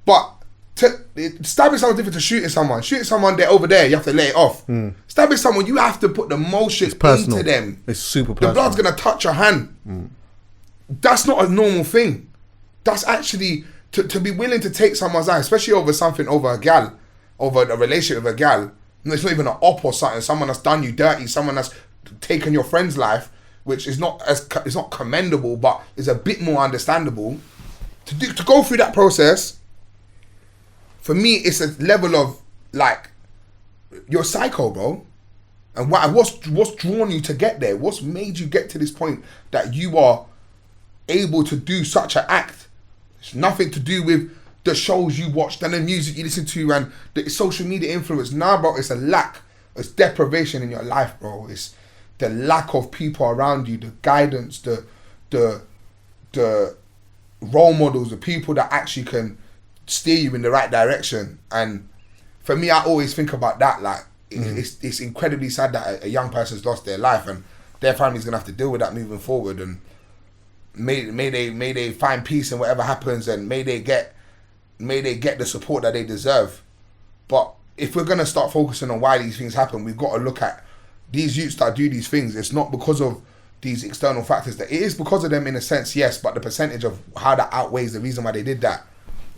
But stabbing someone's different to shooting someone. Shooting someone, they're over there, you have to lay it off. Stabbing someone, you have to put the motion into them. It's super personal. The blood's going to touch your hand. That's not a normal thing. That's actually, to be willing to take someone's life, especially over a gal, over a relationship with a gal. It's not even an op or something. Someone that's done you dirty, someone that's taken your friend's life, which is it's not commendable, but is a bit more understandable. To go through that process, for me, it's a level of like, you're psycho, bro. And what's drawn you to get there? What's made you get to this point that you are able to do such an act? It's nothing to do with the shows you watched and the music you listen to and the social media influence. Nah, bro, it's a lack. It's deprivation in your life, bro. It's the lack of people around you, the guidance, the role models, the people that actually can steer you in the right direction. And for me, I always think about that. Like, it's incredibly sad that a young person's lost their life and their family's gonna have to deal with that moving forward. And may they find peace in whatever happens, and may they get the support that they deserve. But if we're gonna start focusing on why these things happen, we've got to look at these youths that do these things. It's not because of these external factors, that it is because of them in a sense, yes, but the percentage of how that outweighs the reason why they did that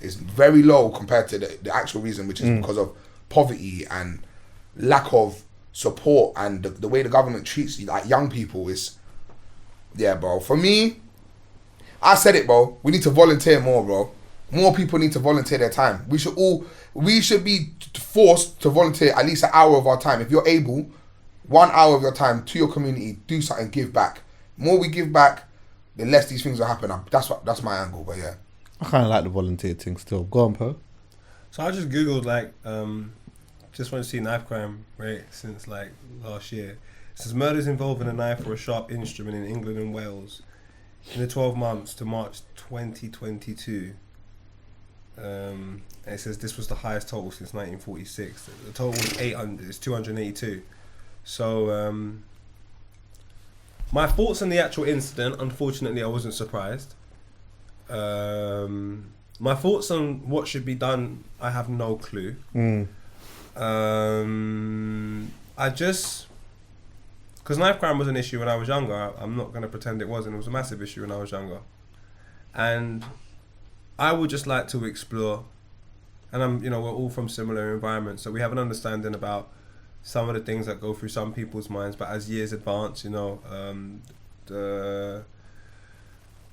is very low compared to the actual reason, which is because of poverty and lack of support, and the way the government treats like young people is, yeah, bro. For me, I said it, bro. We need to volunteer more, bro. More people need to volunteer their time. We should be forced to volunteer at least an hour of our time. If you're able, 1 hour of your time to your community, do something, give back. The more we give back, the less these things will happen. That's my angle, but yeah. I kind of like the volunteer thing still. Go on, Poe. So I just googled just want to see knife crime rate since like last year. It says murders involving a knife or a sharp instrument in England and Wales in the 12 months to March 2022. And it says this was the highest total since 1946. The total was 800. It's 282. So my thoughts on the actual incident. Unfortunately, I wasn't surprised. My thoughts on what should be done, I have no clue. Because knife crime was an issue when I was younger. I'm not going to pretend it wasn't. It was a massive issue when I was younger. And I would just like to explore, and we're all from similar environments, so we have an understanding about some of the things that go through some people's minds, but as years advance,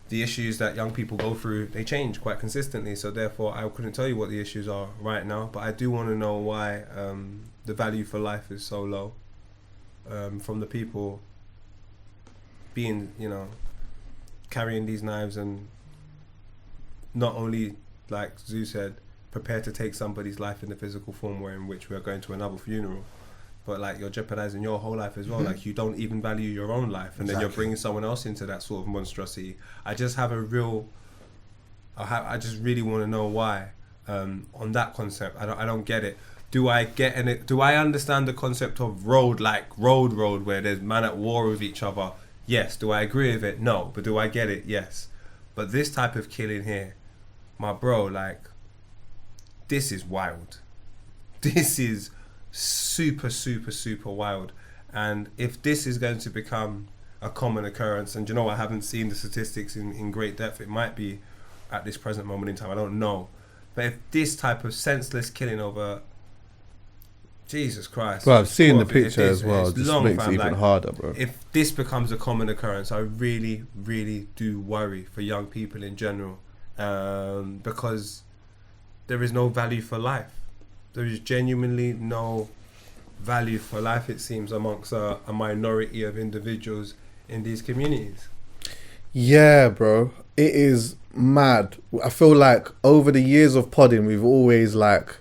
the issues that young people go through, they change quite consistently. So therefore, I couldn't tell you what the issues are right now, but I do want to know why the value for life is so low from the people being, carrying these knives and not only, like Zoo said, prepared to take somebody's life in the physical form where in which we are going to another funeral, but like you're jeopardizing your whole life as well. Like you don't even value your own life, and then you're bringing someone else into that sort of monstrosity. I just have I just really want to know why on that concept. I don't get it. Do I get in it? Do I understand the concept of road, like road where there's man at war with each other? Yes. Do I agree with it? No. But do I get it? Yes. But this type of killing here, my bro, like, this is wild. This is super, super, super wild. And if this is going to become a common occurrence, and I haven't seen the statistics in great depth, it might be at this present moment in time, I don't know. But if this type of senseless killing over, Jesus Christ. Bro, I've seen the picture as well. It just makes it even harder, bro. If this becomes a common occurrence, I really, really do worry for young people in general, because there is no value for life. There is genuinely no value for life, it seems, amongst a minority of individuals in these communities. Yeah, bro. It is mad. I feel like over the years of podding, we've always like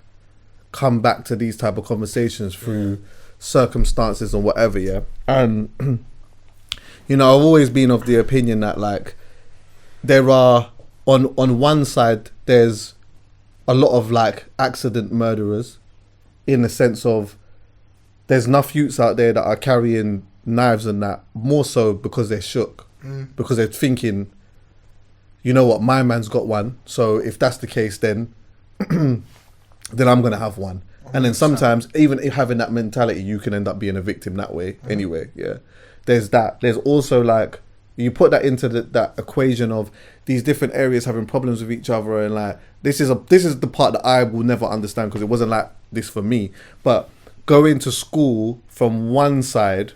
come back to these type of conversations through circumstances and whatever, yeah. And I've always been of the opinion that like there are on one side there's a lot of like accident murderers, in the sense of there's enough youths out there that are carrying knives and that, more so because they're shook, because they're thinking, you know what, my man's got one, so if that's the case, then then I'm gonna have one. And then sometimes even having that mentality, you can end up being a victim that way anyway. Yeah, there's that. There's also like, you put that into that equation of these different areas having problems with each other, and like this is the part that I will never understand, because it wasn't like this for me. But going to school from one side,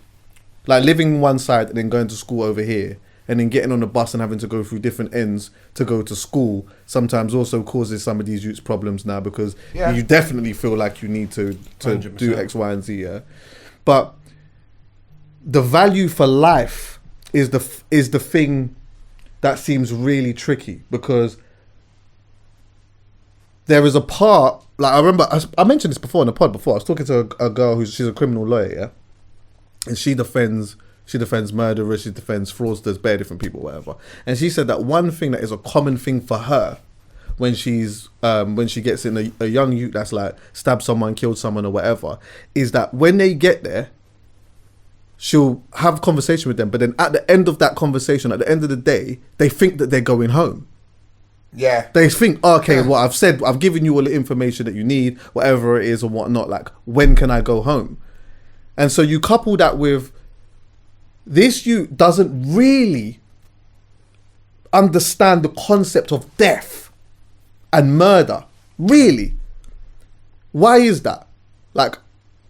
like living one side and then going to school over here, and then getting on the bus and having to go through different ends to go to school, sometimes also causes some of these youths problems now, because you definitely feel like you need to 100%. Do X, Y, and Z. Yeah, but the value for life is the thing that seems really tricky, because there is a part, like I remember I mentioned this before in the pod before. I was talking to a girl she's a criminal lawyer, yeah, and she defends murderers, she defends fraudsters, bare different people, whatever. And she said that one thing that is a common thing for her when she gets in a young youth that's like stabbed someone, killed someone or whatever, is that when they get there, she'll have a conversation with them, but then at the end of that conversation, at the end of the day, they think that they're going home. Yeah. They think, okay, well, I've given you all the information that you need, whatever it is or whatnot, like, when can I go home? And so you couple that with this youth doesn't really understand the concept of death and murder. Really. Why is that? Like,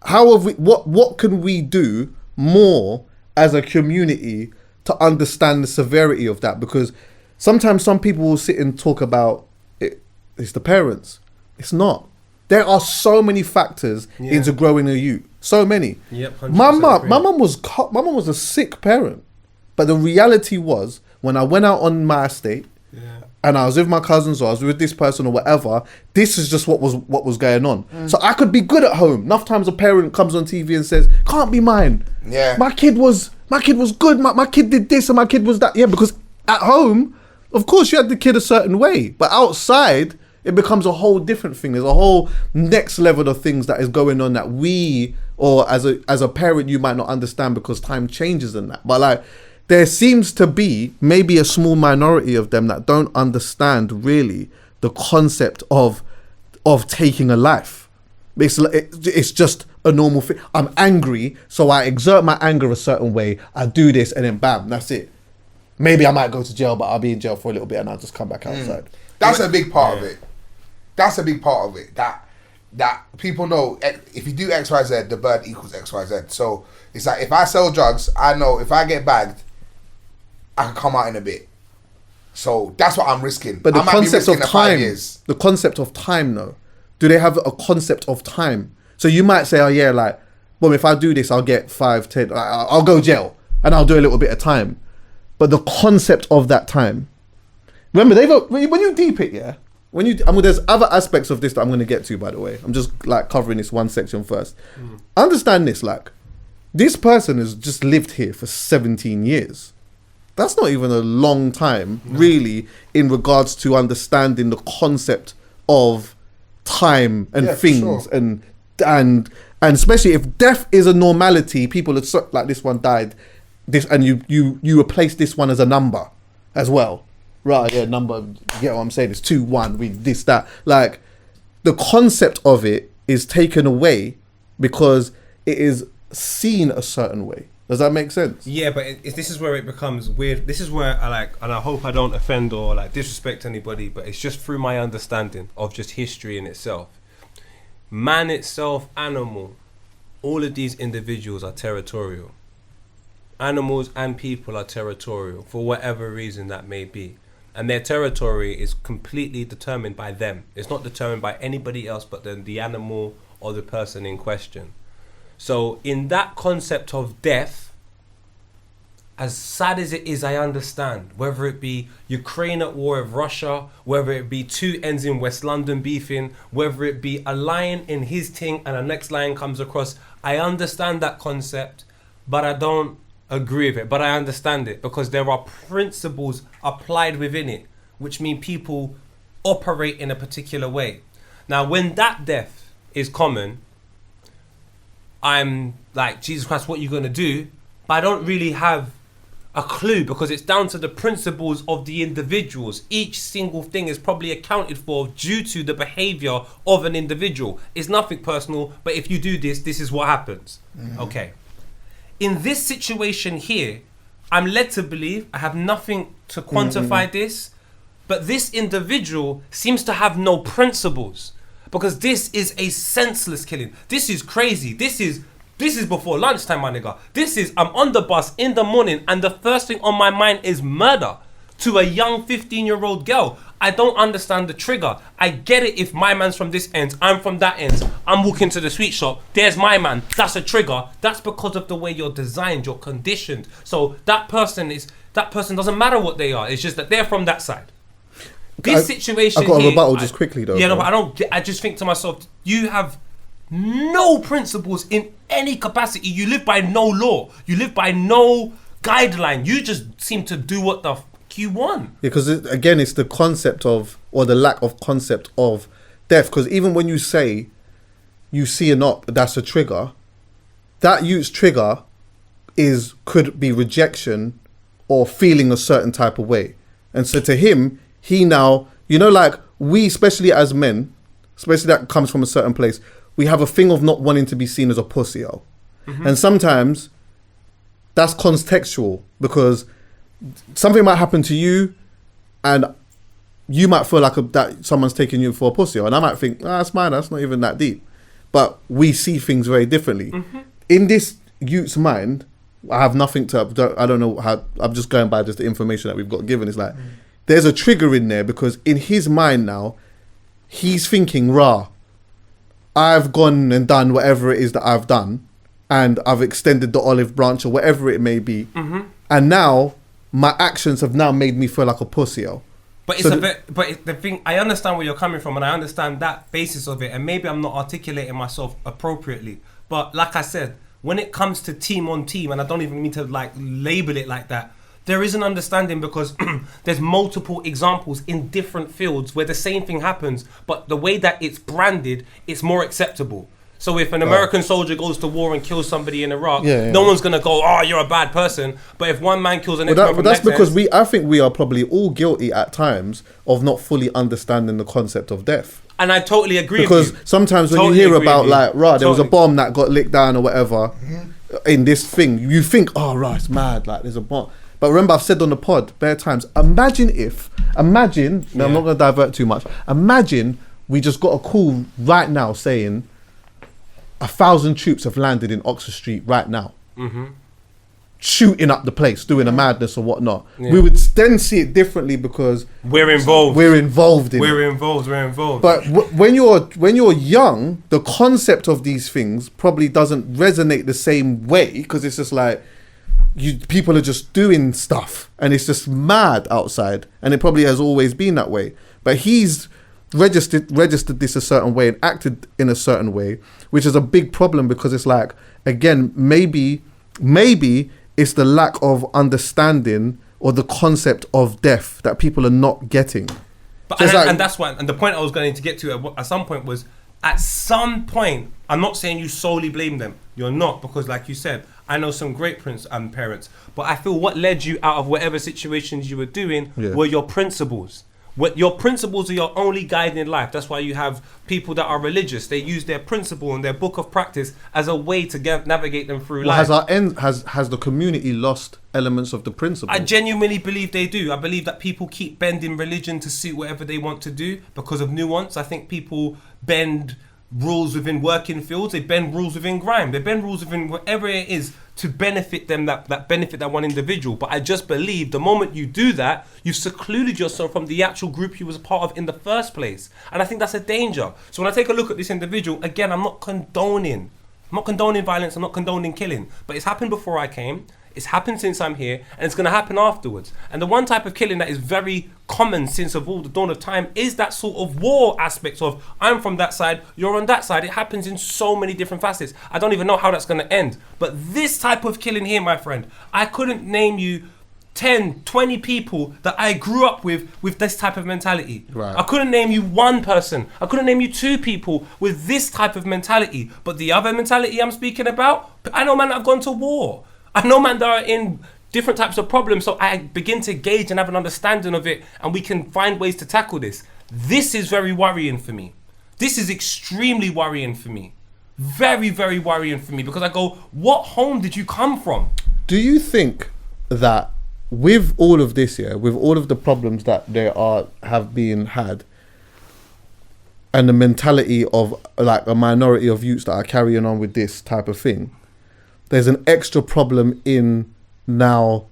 how have we, what can we do more as a community to understand the severity of that? Because sometimes some people will sit and talk about it's the parents. It's not. There are so many factors into growing a youth. So many. Yep, my mum was a sick parent, but the reality was when I went out on my estate and I was with my cousins or I was with this person or whatever, this is just what was going on. So I could be good at home. Enough times a parent comes on TV and says, "Can't be mine. Yeah, my kid was good. My kid did this and my kid was that." Yeah, because at home, of course, you had the kid a certain way, but outside, it becomes a whole different thing. There's a whole next level of things that is going on that we, or as a parent, you might not understand because time changes and that. But like, there seems to be maybe a small minority of them that don't understand really the concept of taking a life. It's just a normal thing. I'm angry, so I exert my anger a certain way. I do this, and then bam, that's it. Maybe I might go to jail, but I'll be in jail for a little bit, and I'll just come back outside. That's a big part of it. That's a big part of it. That people know if you do X, Y, Z, the bird equals X, Y, Z. So it's like if I sell drugs, I know if I get bagged, I can come out in a bit. So that's what I'm risking. But the I might be concept risking of the 5 time, years. the concept of time, though, do they have a concept of time? So you might say, oh yeah, like, well, if I do this, I'll get 5, 10, I'll go jail and I'll do a little bit of time. But the concept of that time, remember, when you deep it, yeah. There's other aspects of this that I'm going to get to, by the way. I'm just like covering this one section first. Understand this, like, this person has just lived here for 17 years. That's not even a long time, really, in regards to understanding the concept of time and things, and especially if death is a normality, people are like, this one died, and you replace this one as a number as well. Right, yeah, number, you get what I'm saying? It's 2, 1, with this, that. Like, the concept of it is taken away because it is seen a certain way. Does that make sense? Yeah, but this is where it becomes weird. This is where and I hope I don't offend or like disrespect anybody, but it's just through my understanding of just history in itself. Man itself, animal, all of these individuals are territorial. Animals and people are territorial for whatever reason that may be. And their territory is completely determined by them. It's not determined by anybody else but the animal or the person in question. So in that concept of death, as sad as it is, I understand. Whether it be Ukraine at war with Russia, whether it be 2 ends in West London beefing, whether it be a lion in his thing and the next lion comes across, I understand that concept, but I don't agree with it. But I understand it because there are principles applied within it, which mean people operate in a particular way. Now, when that death is common, I'm like, Jesus Christ, what are you going to do? But I don't really have a clue because it's down to the principles of the individuals. Each single thing is probably accounted for due to the behavior of an individual. It's nothing personal, but if you do this, this is what happens. Okay. In this situation here, I'm led to believe, I have nothing to quantify this, but this individual seems to have no principles. Because this is a senseless killing. This is crazy. This is before lunchtime, my nigga. I'm on the bus in the morning and the first thing on my mind is murder to a young 15-year-old girl. I don't understand the trigger. I get it if my man's from this end, I'm from that end. I'm walking to the sweet shop. There's my man. That's a trigger. That's because of the way you're designed, you're conditioned. So that person doesn't matter what they are. It's just that they're from that side. This situation I've got here, a rebuttal just quickly though. Yeah, no, but I just think to myself, you have no principles in any capacity. You live by no law. You live by no guideline. You just seem to do what the you want. Yeah, because again, it's the concept of, or the lack of concept of death. Because even when you say you see an op, that's a trigger, that youth's trigger could be rejection or feeling a certain type of way. And so to him, he now, like we, especially as men, especially that comes from a certain place, we have a thing of not wanting to be seen as a pussy. And sometimes that's contextual, because something might happen to you and you might feel like that someone's taking you for a pussy, and I might think, that's mine, that's not even that deep. But we see things very differently. In this youth's mind, I have nothing to, I don't know how, I'm just going by just the information that we've got given. It's like, there's a trigger in there, because in his mind now, he's thinking, I've gone and done whatever it is that I've done, and I've extended the olive branch or whatever it may be. And now, my actions have now made me feel like a pussy. But it's the thing, I understand where you're coming from, and I understand that basis of it, and maybe I'm not articulating myself appropriately. But like I said, when it comes to team on team, and I don't even mean to like label it like that, there is an understanding, because there's multiple examples in different fields where the same thing happens, but the way that it's branded, it's more acceptable. So if an American soldier goes to war and kills somebody in Iraq, no one's gonna go, "Oh, you're a bad person." But if one man kills an but that's because I think we are probably all guilty at times of not fully understanding the concept of death. And I totally agree with you. Because sometimes when you hear about like, there was a bomb that got licked down or whatever in this thing, you think, it's mad, like there's a bomb. But remember, I've said on the pod bare times, imagine, I'm not going to divert too much. Imagine we just got a call right now saying 1,000 troops have landed in Oxford Street right now. Shooting up the place, doing a madness or whatnot. We would then see it differently, because we're involved. We're involved in We're it. involved. But when you're young, the concept of these things probably doesn't resonate the same way, because it's just like people are just doing stuff and it's just mad outside, and it probably has always been that way. But he's registered this a certain way and acted in a certain way, which is a big problem, because it's like, again, maybe it's the lack of understanding or the concept of death that people are not getting. But and that's why, and the point I was going to get to at some point was, at some point, I'm not saying you solely blame them. You're not, because like you said, I know some great parents, but I feel what led you out of whatever situations you were doing were your principles. Your principles are your only guide in life. That's why you have people that are religious. They use their principle and their book of practice as a way to navigate them through life. Has the community lost elements of the principle? I genuinely believe they do. I believe that people keep bending religion to suit whatever they want to do because of nuance. I think people bend rules within working fields. They bend rules within grime. They bend rules within whatever it is to benefit them, that benefit that one individual. But I just believe the moment you do that, you've secluded yourself from the actual group you was a part of in the first place. And I think that's a danger. So when I take a look at this individual, again, I'm not condoning violence, I'm not condoning killing. But it's happened before I came. It's happened since I'm here, and it's going to happen afterwards. And the one type of killing that is very common since of all the dawn of time is that sort of war aspect of, I'm from that side, you're on that side. It happens in so many different facets. I don't even know how that's going to end. But this type of killing here, my friend, I couldn't name you 10, 20 people that I grew up with this type of mentality. Right. I couldn't name you one person. I couldn't name you 2 people with this type of mentality. But the other mentality I'm speaking about, I know man that have gone to war. I know man that are in different types of problems, so I begin to gauge and have an understanding of it, and we can find ways to tackle this. This is very worrying for me. This is extremely worrying for me. Very, very worrying for me, because I go, what home did you come from? Do you think that with all of this, with all of the problems that have been had, and the mentality of like a minority of youths that are carrying on with this type of thing, there's an extra problem in now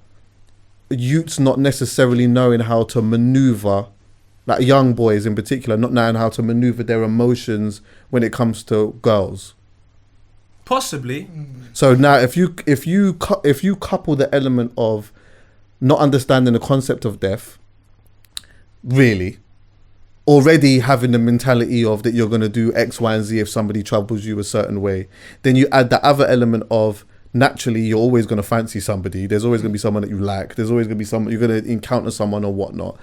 youths not necessarily knowing how to maneuver, like young boys in particular, not knowing how to maneuver their emotions when it comes to girls? Possibly. So now if you couple the element of not understanding the concept of death, really, already having the mentality of that you're going to do X, Y, and Z if somebody troubles you a certain way, then you add the other element of naturally you're always going to fancy somebody. There's always going to be someone that you like. There's always going to be someone, you're going to encounter someone or whatnot.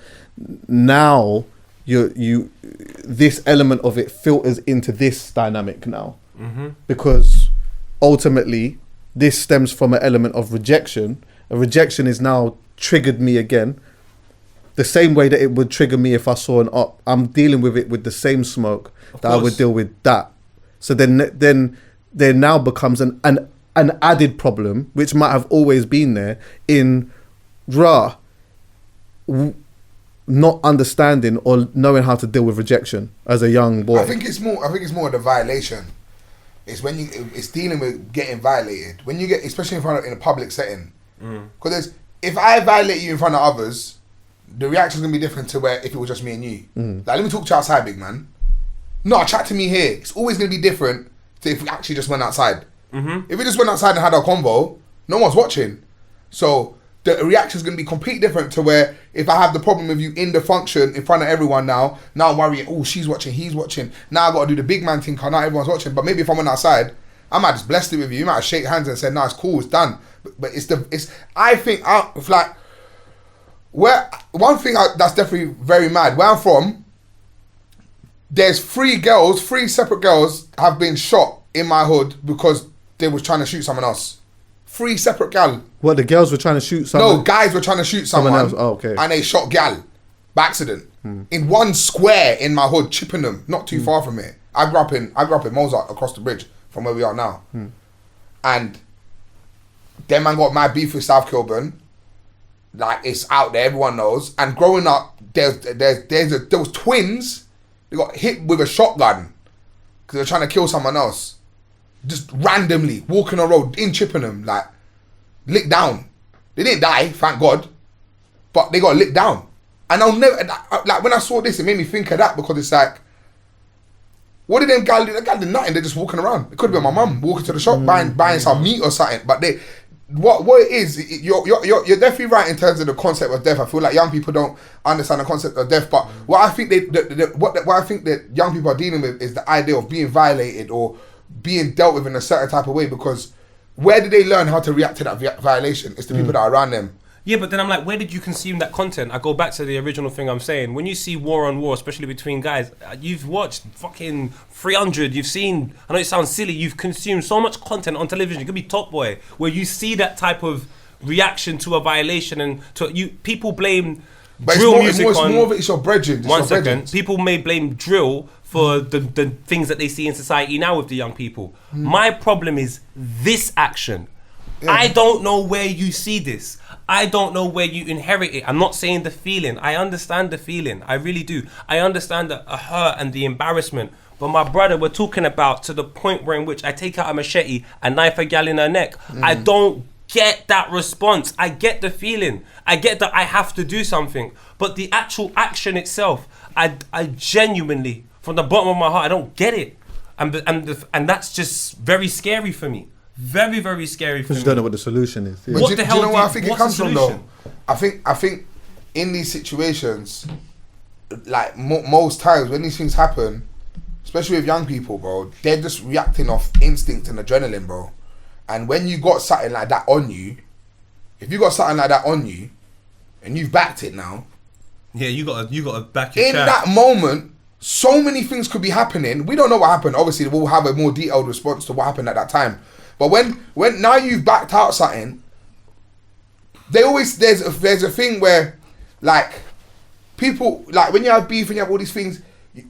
Now this element of it filters into this dynamic now, because ultimately this stems from an element of rejection. A rejection is now triggered me again, the same way that it would trigger me if I saw an op. I'm dealing with it with the same smoke that I would deal with that. So then there now becomes an an added problem, which might have always been there, in not understanding or knowing how to deal with rejection as a young boy. I think it's more the violation. It's when it's dealing with getting violated. When you get, especially in a public setting. Because if I violate you in front of others, the reaction's gonna be different to where if it was just me and you. Like, let me talk to you outside, big man. No, chat to me here. It's always gonna be different to if we actually just went outside. If we just went outside and had our convo, no one's watching. So the reaction's gonna be completely different to where if I have the problem with you in the function in front of everyone now I'm worrying, oh, she's watching, he's watching. Now I gotta do the big man thing because now everyone's watching. But maybe if I went outside, I might just blessed it with you. You might have shake hands and said, no, it's cool, it's done. But I think one thing that's definitely very mad. Where I'm from, there's 3 separate girls have been shot in my hood because they was trying to shoot someone else. 3 separate gal. What, the girls were trying to shoot someone? No, guys were trying to shoot someone else. Oh, okay. And they shot gal by accident in one square in my hood, Chippenham, not too far from it. I grew up in Mozart, across the bridge from where we are now. And then man got mad beef with South Kilburn. Like, it's out there, everyone knows. And growing up, there was twins. They got hit with a shotgun because they were trying to kill someone else. Just randomly walking on the road in Chippenham, like licked down. They didn't die, thank God, but they got licked down. And I'll never, like, when I saw this, it made me think of that because it's like, what did them guys do? That guy did nothing. They're just walking around. It could have been my mum walking to the shop buying some meat or something. But what it is, you're definitely right in terms of the concept of death. I feel like young people don't understand the concept of death. But what I think what I think that young people are dealing with is the idea of being violated or being dealt with in a certain type of way, because where did they learn how to react to that violation? It's the people that are around them. Yeah, but then I'm like, where did you consume that content? I go back to the original thing I'm saying. When you see war on war, especially between guys, you've watched fucking 300, you've seen, I know it sounds silly, you've consumed so much content on television, it could be Top Boy, where you see that type of reaction to a violation, and people blame drill music on... More of it is your brethren. One second. People may blame drill for the things that they see in society now with the young people. My problem is this action. Yeah. I don't know where you see this. I don't know where you inherit it. I'm not saying the feeling. I understand the feeling. I really do. I understand the hurt and the embarrassment. But my brother, we're talking about to the point where in which I take out a machete and knife a gal in her neck. I don't get that response. I get the feeling. I get that I have to do something. But the actual action itself, I genuinely, from the bottom of my heart, I don't get it. And that's just very scary for me. Very, very scary for me. Because you don't know what the solution is. Yeah. But What the hell do you know where I think it what's comes the from though? solution? I think in these situations, like most times when these things happen, especially with young people, bro, they're just reacting off instinct and adrenaline, bro. And when you got something like that on you, if you got something like that on you, and you've backed it now, Yeah, you gotta back your in chat. that moment, so many things could be happening. We don't know what happened. Obviously, we'll have a more detailed response to what happened at that time. But when now you've backed out something, there's a thing where, like, people, like, when you have beef and you have all these things,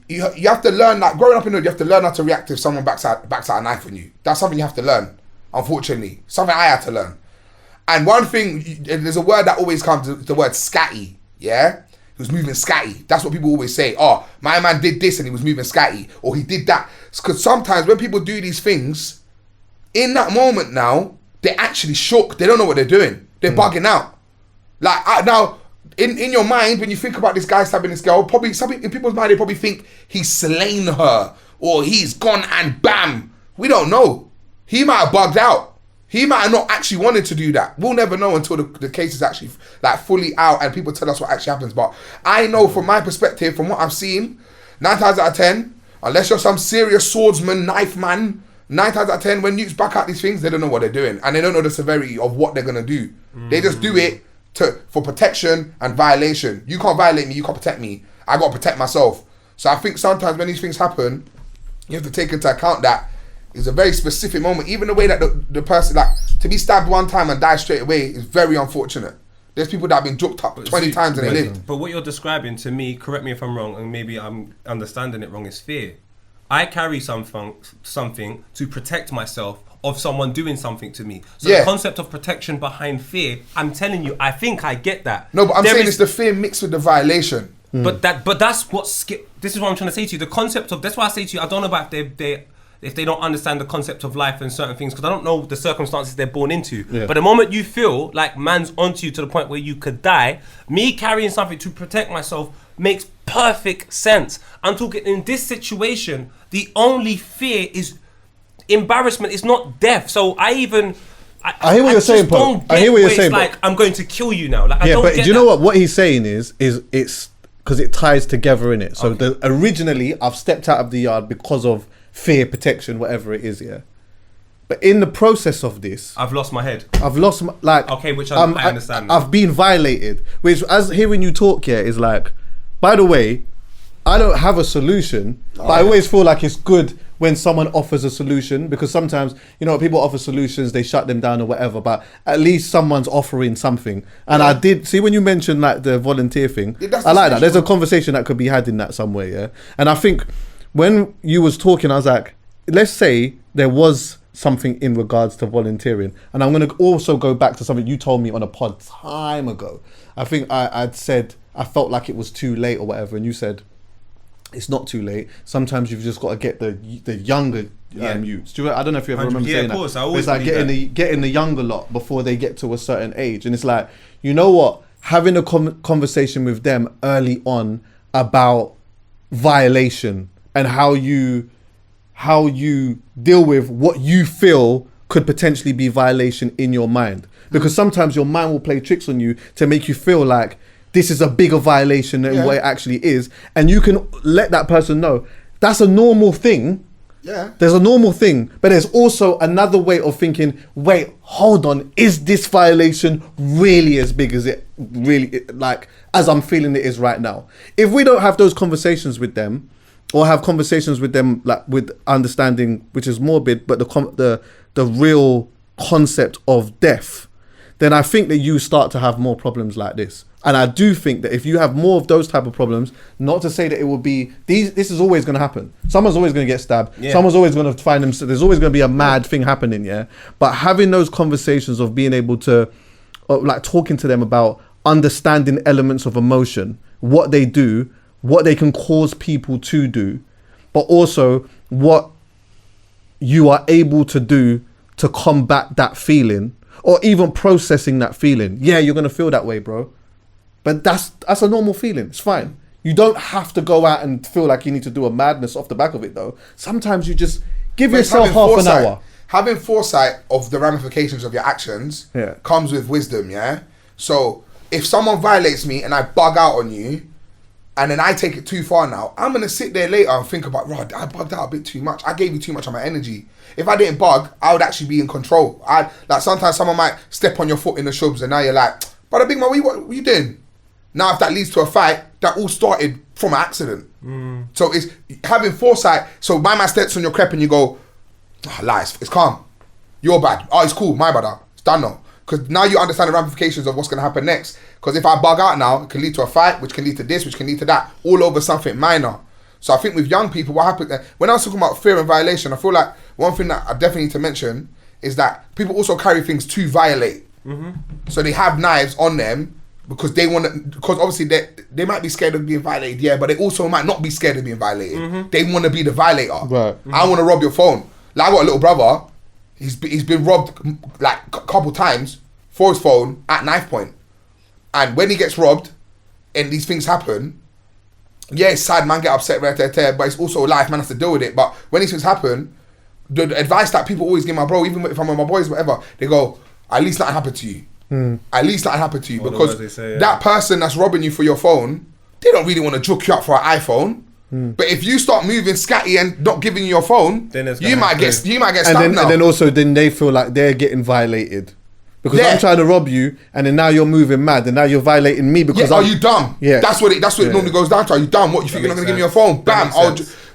you have to learn, like, growing up in the hood, you have to learn how to react if someone backs out a knife on you. That's something you have to learn, unfortunately. Something I had to learn. And one thing, there's a word that always comes, the word scatty, yeah? He was moving scatty. That's what people always say. Oh, my man did this and he was moving scatty. Or he did that. Because sometimes when people do these things, in that moment now, they're actually shook. They don't know what they're doing. They're bugging out. Like, now, in your mind, when you think about this guy stabbing this girl, probably something in people's mind, they probably think he's slain her or he's gone and bam. We don't know. He might have bugged out. He might have not actually wanted to do that. We'll never know until the case is actually like fully out and people tell us what actually happens. But I know from my perspective, from what I've seen, 9 times out of 10, unless you're some serious swordsman, knife man, 9 times out of 10, when youths back out these things, they don't know what they're doing. And they don't know the severity of what they're going to do. They just do it for protection and violation. You can't violate me, you can't protect me. I got to protect myself. So I think sometimes when these things happen, you have to take into account that it's a very specific moment. Even the way that the person, like, to be stabbed one time and die straight away is very unfortunate. There's people that have been juked up 20 times and they lived. But what you're describing to me, correct me if I'm wrong, and maybe I'm understanding it wrong, is fear. I carry something to protect myself of someone doing something to me. So Yeah. the concept of protection behind fear, I'm telling you, I think I get that. No, but I'm There saying is- it's the fear mixed with the violation. But that's what this is what I'm trying to say to you. The concept of that's why I say to you, I don't know about if they don't understand the concept of life and certain things, because I don't know the circumstances they're born into. Yeah. But the moment you feel like man's onto you to the point where you could die, me carrying something to protect myself makes perfect sense. I'm talking in this situation, the only fear is embarrassment. It's not death. So I hear what you're saying, Paul. I hear what you're saying, Like I'm going to kill you now. Like I Yeah, don't but get do you know that. what? What he's saying is it's because it ties together in it. So originally, I've stepped out of the yard because of fear, protection, whatever it is. Yeah, but in the process of this, I've lost my head. I've lost my, like. Okay, which I understand. I've been violated. Which, as hearing you talk here, is like. By the way, I don't have a solution, but I always feel like it's good when someone offers a solution, because sometimes, you know, people offer solutions, they shut them down or whatever, but at least someone's offering something. And I did see when you mentioned like the volunteer thing, that's I like that. the There's a conversation that could be had in that somewhere, yeah. And I think when you was talking, I was like, let's say there was something in regards to volunteering, and I'm going to also go back to something you told me on a pod time ago. I think I'd said I felt like it was too late or whatever, and you said it's not too late. Sometimes you've just got to get the younger youths. Do you, I don't know if you ever remember saying of course, that. I always It's like believe getting the younger lot before they get to a certain age, and it's like, you know what, having a conversation with them early on about violation and how you deal with what you feel could potentially be violation in your mind, because sometimes your mind will play tricks on you to make you feel like this is a bigger violation than what it actually is, and you can let that person know that's a normal thing. Yeah. There's a normal thing, but there's also another way of thinking, wait, hold on, is this violation really as big as it really, like, as I'm feeling it is right now? If we don't have those conversations with them, or have conversations with them like with understanding, which is morbid, but the real concept of death, then I think that you start to have more problems like this. And I do think that if you have more of those type of problems, not to say that it will be this is always going to happen. Someone's always going to get stabbed. Yeah. Someone's always going to find them. There's always going to be a mad thing happening. Yeah. But having those conversations of being able to, like, talking to them about understanding elements of emotion, what they do, what they can cause people to do, but also what you are able to do to combat that feeling, or even processing that feeling. Yeah, you're going to feel that way, bro. But that's a normal feeling. It's fine. You don't have to go out and feel like you need to do a madness off the back of it, though. Sometimes you just give yourself half an hour. Having foresight of the ramifications of your actions comes with wisdom, yeah? So if someone violates me and I bug out on you, and then I take it too far now, I'm going to sit there later and think about, Rod, I bugged out a bit too much. I gave you too much of my energy. If I didn't bug, I would actually be in control. Like sometimes someone might step on your foot in the shubs and now you're like, brother big man, what are you doing? Now if that leads to a fight, that all started from an accident. So it's having foresight. So my man steps on your crep and you go, lies, it's calm. You're bad. Oh, it's cool, my brother. It's done now. Because now you understand the ramifications of what's going to happen next. Because if I bug out now, it can lead to a fight, which can lead to this, which can lead to that, all over something minor. So I think with young people, what happens, when I was talking about fear and violation, I feel like one thing that I definitely need to mention is that people also carry things to violate. So they have knives on them because they want to, because obviously they might be scared of being violated, yeah, but they also might not be scared of being violated. They want to be the violator. Right. I want to rob your phone. Like I got a little brother, he's been robbed like a couple times for his phone at knife point. And when he gets robbed and these things happen, yeah, it's sad, man, get upset, but it's also life, man has to deal with it. But when these things happen, the advice that people always give my bro, even if I'm with my boys, whatever, they go, at least nothing happened to you. At least nothing happened to you. Because that person that's robbing you for your phone, they don't really want to juke you up for an iPhone. But if you start moving scatty and not giving you your phone, then you might get stabbed now. And then also they feel like they're getting violated. Because I'm trying to rob you, and then now you're moving mad, and now you're violating me because are you dumb? Yeah, that's what it normally goes down to. Are you dumb? What you think you're not gonna give me your phone? Bam!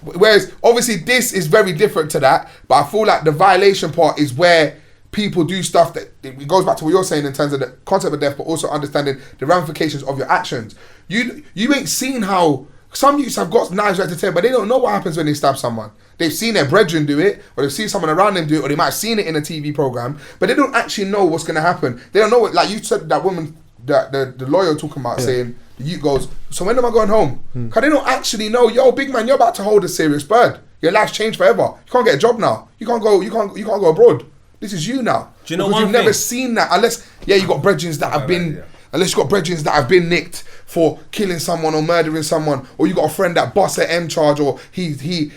Whereas obviously this is very different to that, but I feel like the violation part is where people do stuff that it goes back to what you're saying in terms of the concept of death, but also understanding the ramifications of your actions. You ain't seen how Some youths have got knives right to tell, but they don't know what happens when they stab someone. They've seen their brethren do it, or they've seen someone around them do it, or they might have seen it in a TV program, but they don't actually know what's going to happen. They don't know what, like you said, that woman, the lawyer talking about saying, the youth goes, so when am I going home? Because they don't actually know, yo, big man, you're about to hold a serious bird. Your life's changed forever. You can't get a job now. You can't go abroad. This is you now. Do you know because one you've never thing? seen that, unless, you got brethren that have been... Unless you got brethren that have been nicked for killing someone or murdering someone, or you got a friend that bust an M charge, or he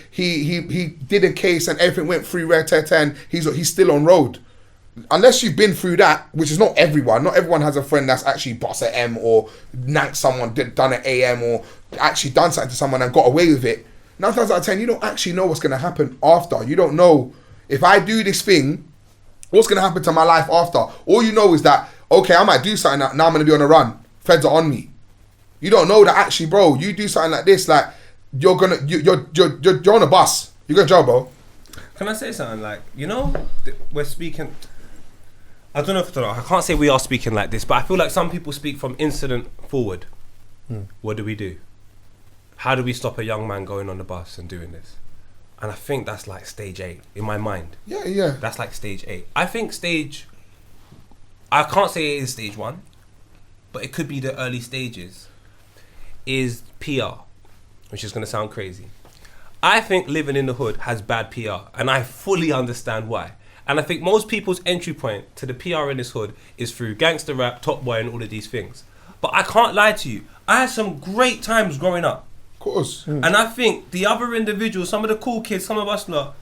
did a case and everything went through red and he's still on road. Unless you've been through that, which is not everyone. Not everyone has a friend that's actually bust an M or nanked someone, done an AM, or actually done something to someone and got away with it. 9 times out of 10, you don't actually know what's going to happen after. You don't know if I do this thing, what's going to happen to my life after. All you know is that, okay, I might do something, now I'm going to be on a run. Feds are on me. You don't know that actually, bro, you do something like this, like, you're on a bus. You're going to jail, bro. Can I say something? Like, you know, we're speaking... I don't know if I can't say we are speaking like this, but I feel like some people speak from incident forward. What do we do? How do we stop a young man going on the bus and doing this? And I think that's like stage 8 in my mind. Yeah. That's like stage 8. I think I can't say it is stage 1, but it could be the early stages, is PR, which is going to sound crazy. I think living in the hood has bad PR, and I fully understand why. And I think most people's entry point to the PR in this hood is through gangster rap, Top Boy, and all of these things. But I can't lie to you, I had some great times growing up. Of course. And I think the other individuals, some of the cool kids, some of us lot,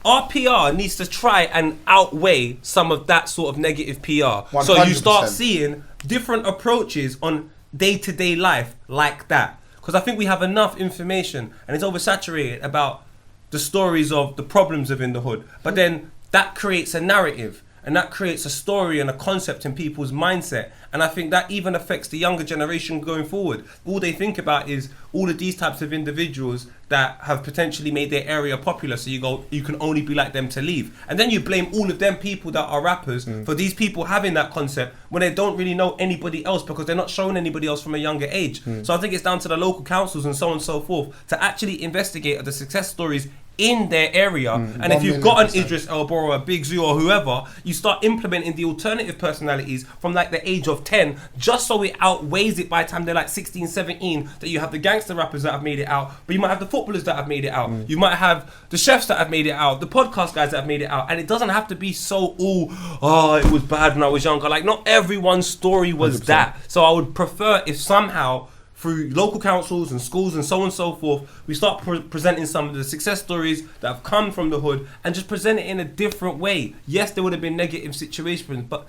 our PR needs to try and outweigh some of that sort of negative PR. 100%. So you start seeing different approaches on day-to-day life like that. Because I think we have enough information and it's oversaturated about the stories of the problems within the hood. But then that creates a narrative and that creates a story and a concept in people's mindset. And I think that even affects the younger generation going forward. All they think about is all of these types of individuals that have potentially made their area popular. So you can only be like them to leave. And then you blame all of them people that are rappers for these people having that concept when they don't really know anybody else because they're not showing anybody else from a younger age. So I think it's down to the local councils and so on and so forth to actually investigate the success stories in their area. And if you've got an Idris Elba or a Big Zoo or whoever, you start implementing the alternative personalities from like the age of 10, just so it outweighs it by the time they're like 16, 17, that you have the gangster rappers that have made it out, but you might have the footballers that have made it out, you might have the chefs that have made it out, the podcast guys that have made it out, and it doesn't have to be so it was bad when I was younger. Like, not everyone's story was 100%. That. So I would prefer if somehow through local councils and schools and so on and so forth, we start presenting some of the success stories that have come from the hood and just present it in a different way. Yes, there would have been negative situations, but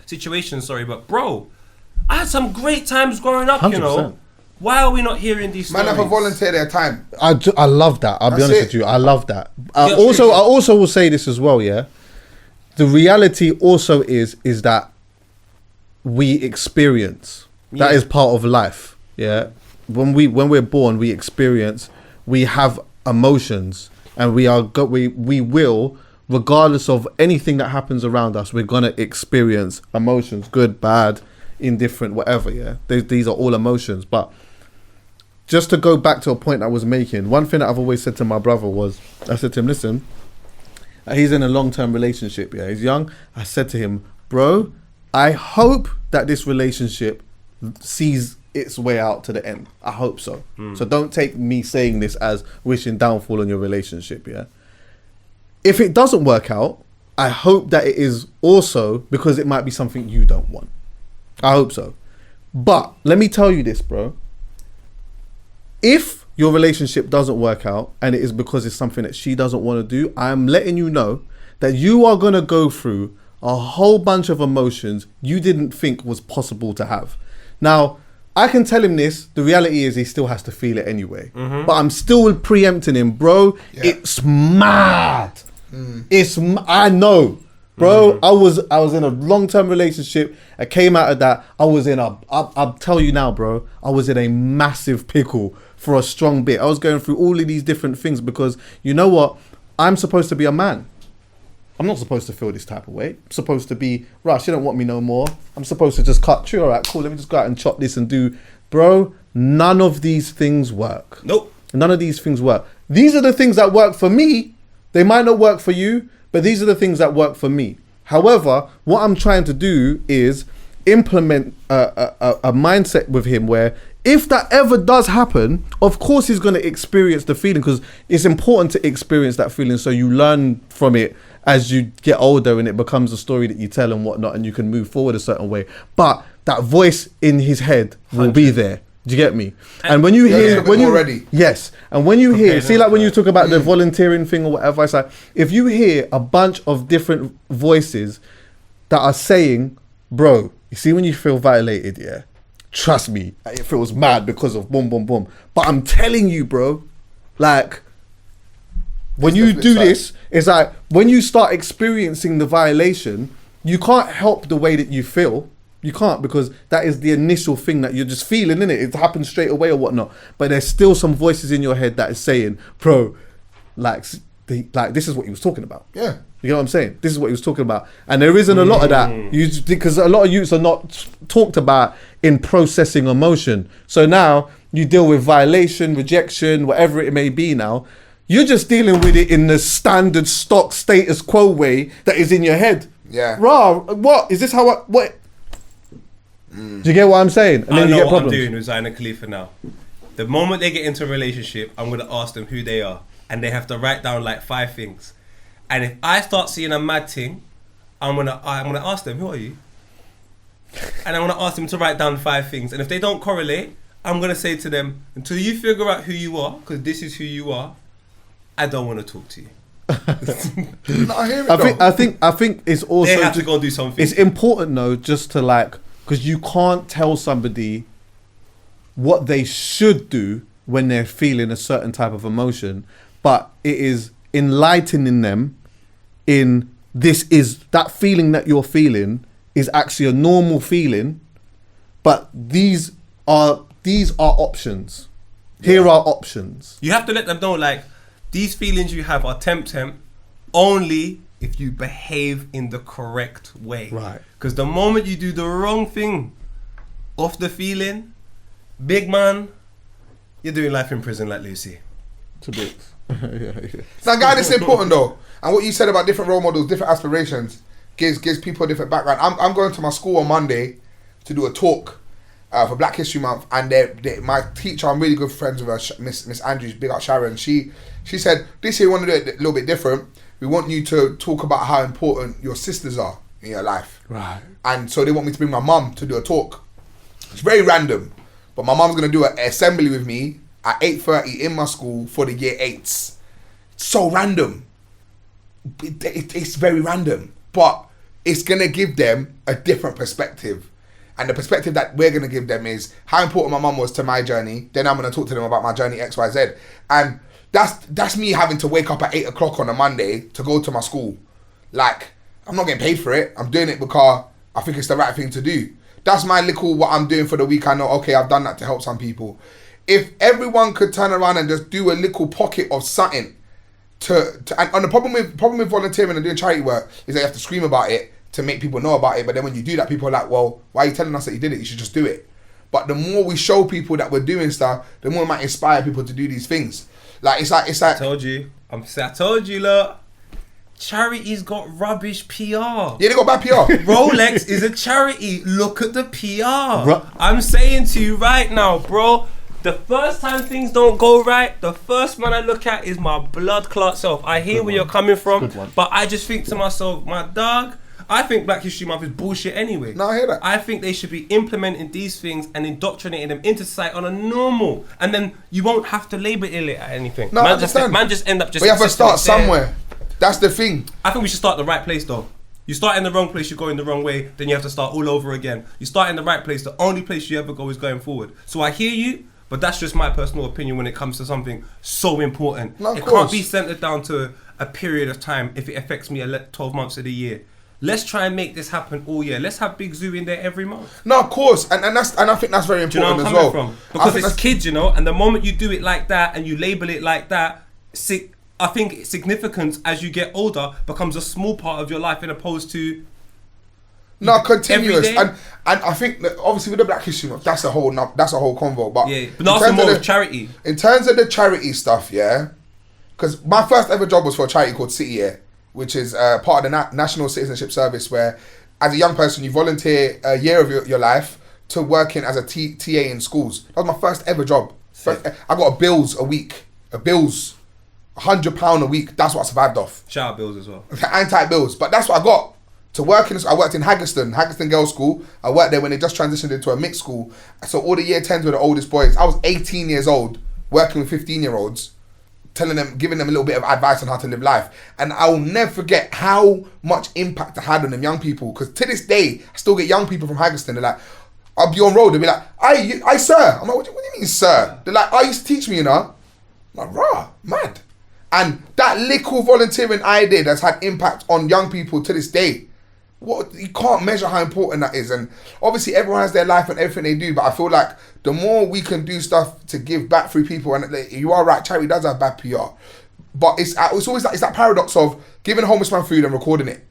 bro, I had some great times growing up, 100%. You know. Why are we not hearing these stories? Man, have to volunteer their time. I love that. I'll be honest with you. I love that. I also will say this as well, yeah. The reality also is that we experience. That is part of life, yeah. When we're born, we experience, we have emotions, and we will, regardless of anything that happens around us, we're gonna experience emotions, good, bad, indifferent, whatever. Yeah, these are all emotions. But just to go back to a point I was making, one thing that I've always said to my brother was, I said to him, listen, he's in a long-term relationship. Yeah, he's young. I said to him, bro, I hope that this relationship sees its way out to the end. I hope so. So don't take me saying this as wishing downfall on your relationship, yeah? If it doesn't work out, I hope that it is also because it might be something you don't want. I hope so. But let me tell you this, bro. If your relationship doesn't work out and it is because it's something that she doesn't want to do, I'm letting you know that you are going to go through a whole bunch of emotions you didn't think was possible to have. Now, I can tell him this. The reality is he still has to feel it anyway. But I'm still preempting him, bro. Yeah. It's mad. I know, bro. I was in a long-term relationship. I came out of that. I'll tell you now, bro. I was in a massive pickle for a strong bit. I was going through all of these different things because you know what? I'm supposed to be a man. I'm not supposed to feel this type of way. I'm supposed to be, right, she don't want me no more. I'm supposed to just cut through. All right, cool. Let me just go out and chop this and do. Bro, none of these things work. Nope. None of these things work. These are the things that work for me. They might not work for you, but these are the things that work for me. However, what I'm trying to do is implement a mindset with him where if that ever does happen, of course he's going to experience the feeling, because it's important to experience that feeling so you learn from it as you get older and it becomes a story that you tell and whatnot, and you can move forward a certain way. But that voice in his head will be there. Do you get me? And when you hear, when you already. Yes, and when you hear, see, like when you talk about the volunteering thing or whatever, it's like if you hear a bunch of different voices that are saying, "Bro, you see when you feel violated, yeah, trust me, it feels mad because of boom, boom, boom." But I'm telling you, bro, like when you do this, it's like when you start experiencing the violation, you can't help the way that you feel. You can't, because that is the initial thing that you're just feeling, innit? It happens straight away or whatnot. But there's still some voices in your head that is saying, "Bro, like this is what he was talking about." Yeah. You know what I'm saying? This is what he was talking about. And there isn't a lot of that. Because a lot of youths are not talked about in processing emotion. So now you deal with violation, rejection, whatever it may be now. You're just dealing with it in the standard stock status quo way that is in your head. Yeah. Rah, what? Is this how I... What? Do you get what I'm saying? And I then know you get what problems. I'm doing with Zayn and Khalifa now. The moment they get into a relationship, I'm going to ask them who they are. And they have to write down like 5 things. And if I start seeing a mad thing, I'm gonna ask them, "Who are you?" And I'm gonna ask them to write down 5 things. And if they don't correlate, I'm gonna say to them, "Until you figure out who you are, because this is who you are, I don't want to talk to you." No, I hear it. I think it's also They have to go and do something. It's important though, just to like, because you can't tell somebody what they should do when they're feeling a certain type of emotion, but it is enlightening them in this is that feeling that you're feeling is actually a normal feeling, but these are options. Here are options. You have to let them know, like, these feelings you have are temp only if you behave in the correct way. Right. Because the moment you do the wrong thing off the feeling, big man, you're doing life in prison like Lucy. To bits. Now, guy, this is important though. And what you said about different role models, different aspirations, gives people a different background. I'm going to my school on Monday to do a talk for Black History Month, and my teacher, I'm really good friends with her, Miss Andrews, big up Sharon. She said, "This year we want to do it a little bit different. We want you to talk about how important your sisters are in your life." Right. And so they want me to bring my mum to do a talk. It's very random, but my mum's going to do an assembly with me at 8:30 in my school for the year 8s. It's so random. It's very random, but it's going to give them a different perspective. And the perspective that we're going to give them is how important my mum was to my journey. Then I'm going to talk to them about my journey XYZ. And that's me having to wake up at 8 o'clock on a Monday to go to my school. Like, I'm not getting paid for it. I'm doing it because I think it's the right thing to do. That's my little, what I'm doing for the week. I know, okay, I've done that to help some people. If everyone could turn around and just do a little pocket of something and the problem with volunteering and doing charity work is that you have to scream about it to make people know about it. But then when you do that, people are like, "Well, why are you telling us that you did it? You should just do it." But the more we show people that we're doing stuff, the more it might inspire people to do these things. It's like. I told you, look. Charity's got rubbish PR. Yeah, they got bad PR. Rolex is a charity. Look at the PR. I'm saying to you right now, bro. The first time things don't go right, the first man I look at is my blood clot self. I hear where you're coming from, but I just think to myself, my dog, I think Black History Month is bullshit anyway. No, I hear that. I think they should be implementing these things and indoctrinating them into society on a normal, and then you won't have to label it at anything. No, I understand. Man just end up just. But you have to start somewhere. That's the thing. I think we should start the right place though. You start in the wrong place, you go in the wrong way, then you have to start all over again. You start in the right place, the only place you ever go is going forward. So I hear you, but that's just my personal opinion when it comes to something so important. No, it can't be centered down to a period of time if it affects me 12 months of the year. Let's try and make this happen all year. Let's have Big Zoo in there every month. No, of course, and I think that's very important. Do you know where I'm as well. coming from? Because it's kids, you know, and the moment you do it like that and you label it like that, I think significance as you get older becomes a small part of your life, in opposed to No, continuous. Every day? And I think that obviously with the Black History Month, that's a whole convo. But Yeah, but also more of charity. In terms of the charity stuff, yeah, because my first ever job was for a charity called City Year, which is part of the National Citizenship Service, where as a young person you volunteer a year of your life to working as a TA in schools. That was my first ever job. I got a bills a week, £100 a week. That's what I survived off. Shout out bills as well. Anti-bills, but that's what I got. To work in, I worked in Haggerston Girls' School. I worked there when they just transitioned into a mixed school. So all the year 10s were the oldest boys. I was 18 years old, working with 15-year-olds, giving them a little bit of advice on how to live life. And I will never forget how much impact I had on them young people. Because to this day, I still get young people from Haggerston. They're like, I'll be on road. They'll be like, I sir. I'm like, what do you mean, sir? They're like, I used to teach me, you know. I'm like, rah, mad. And that little volunteering I did has had impact on young people to this day. You can't measure how important that is. And obviously everyone has their life and everything they do, but I feel like the more we can do stuff to give back through people, and you are right, charity does have bad PR, but it's always that paradox of giving a homeless man food and recording it.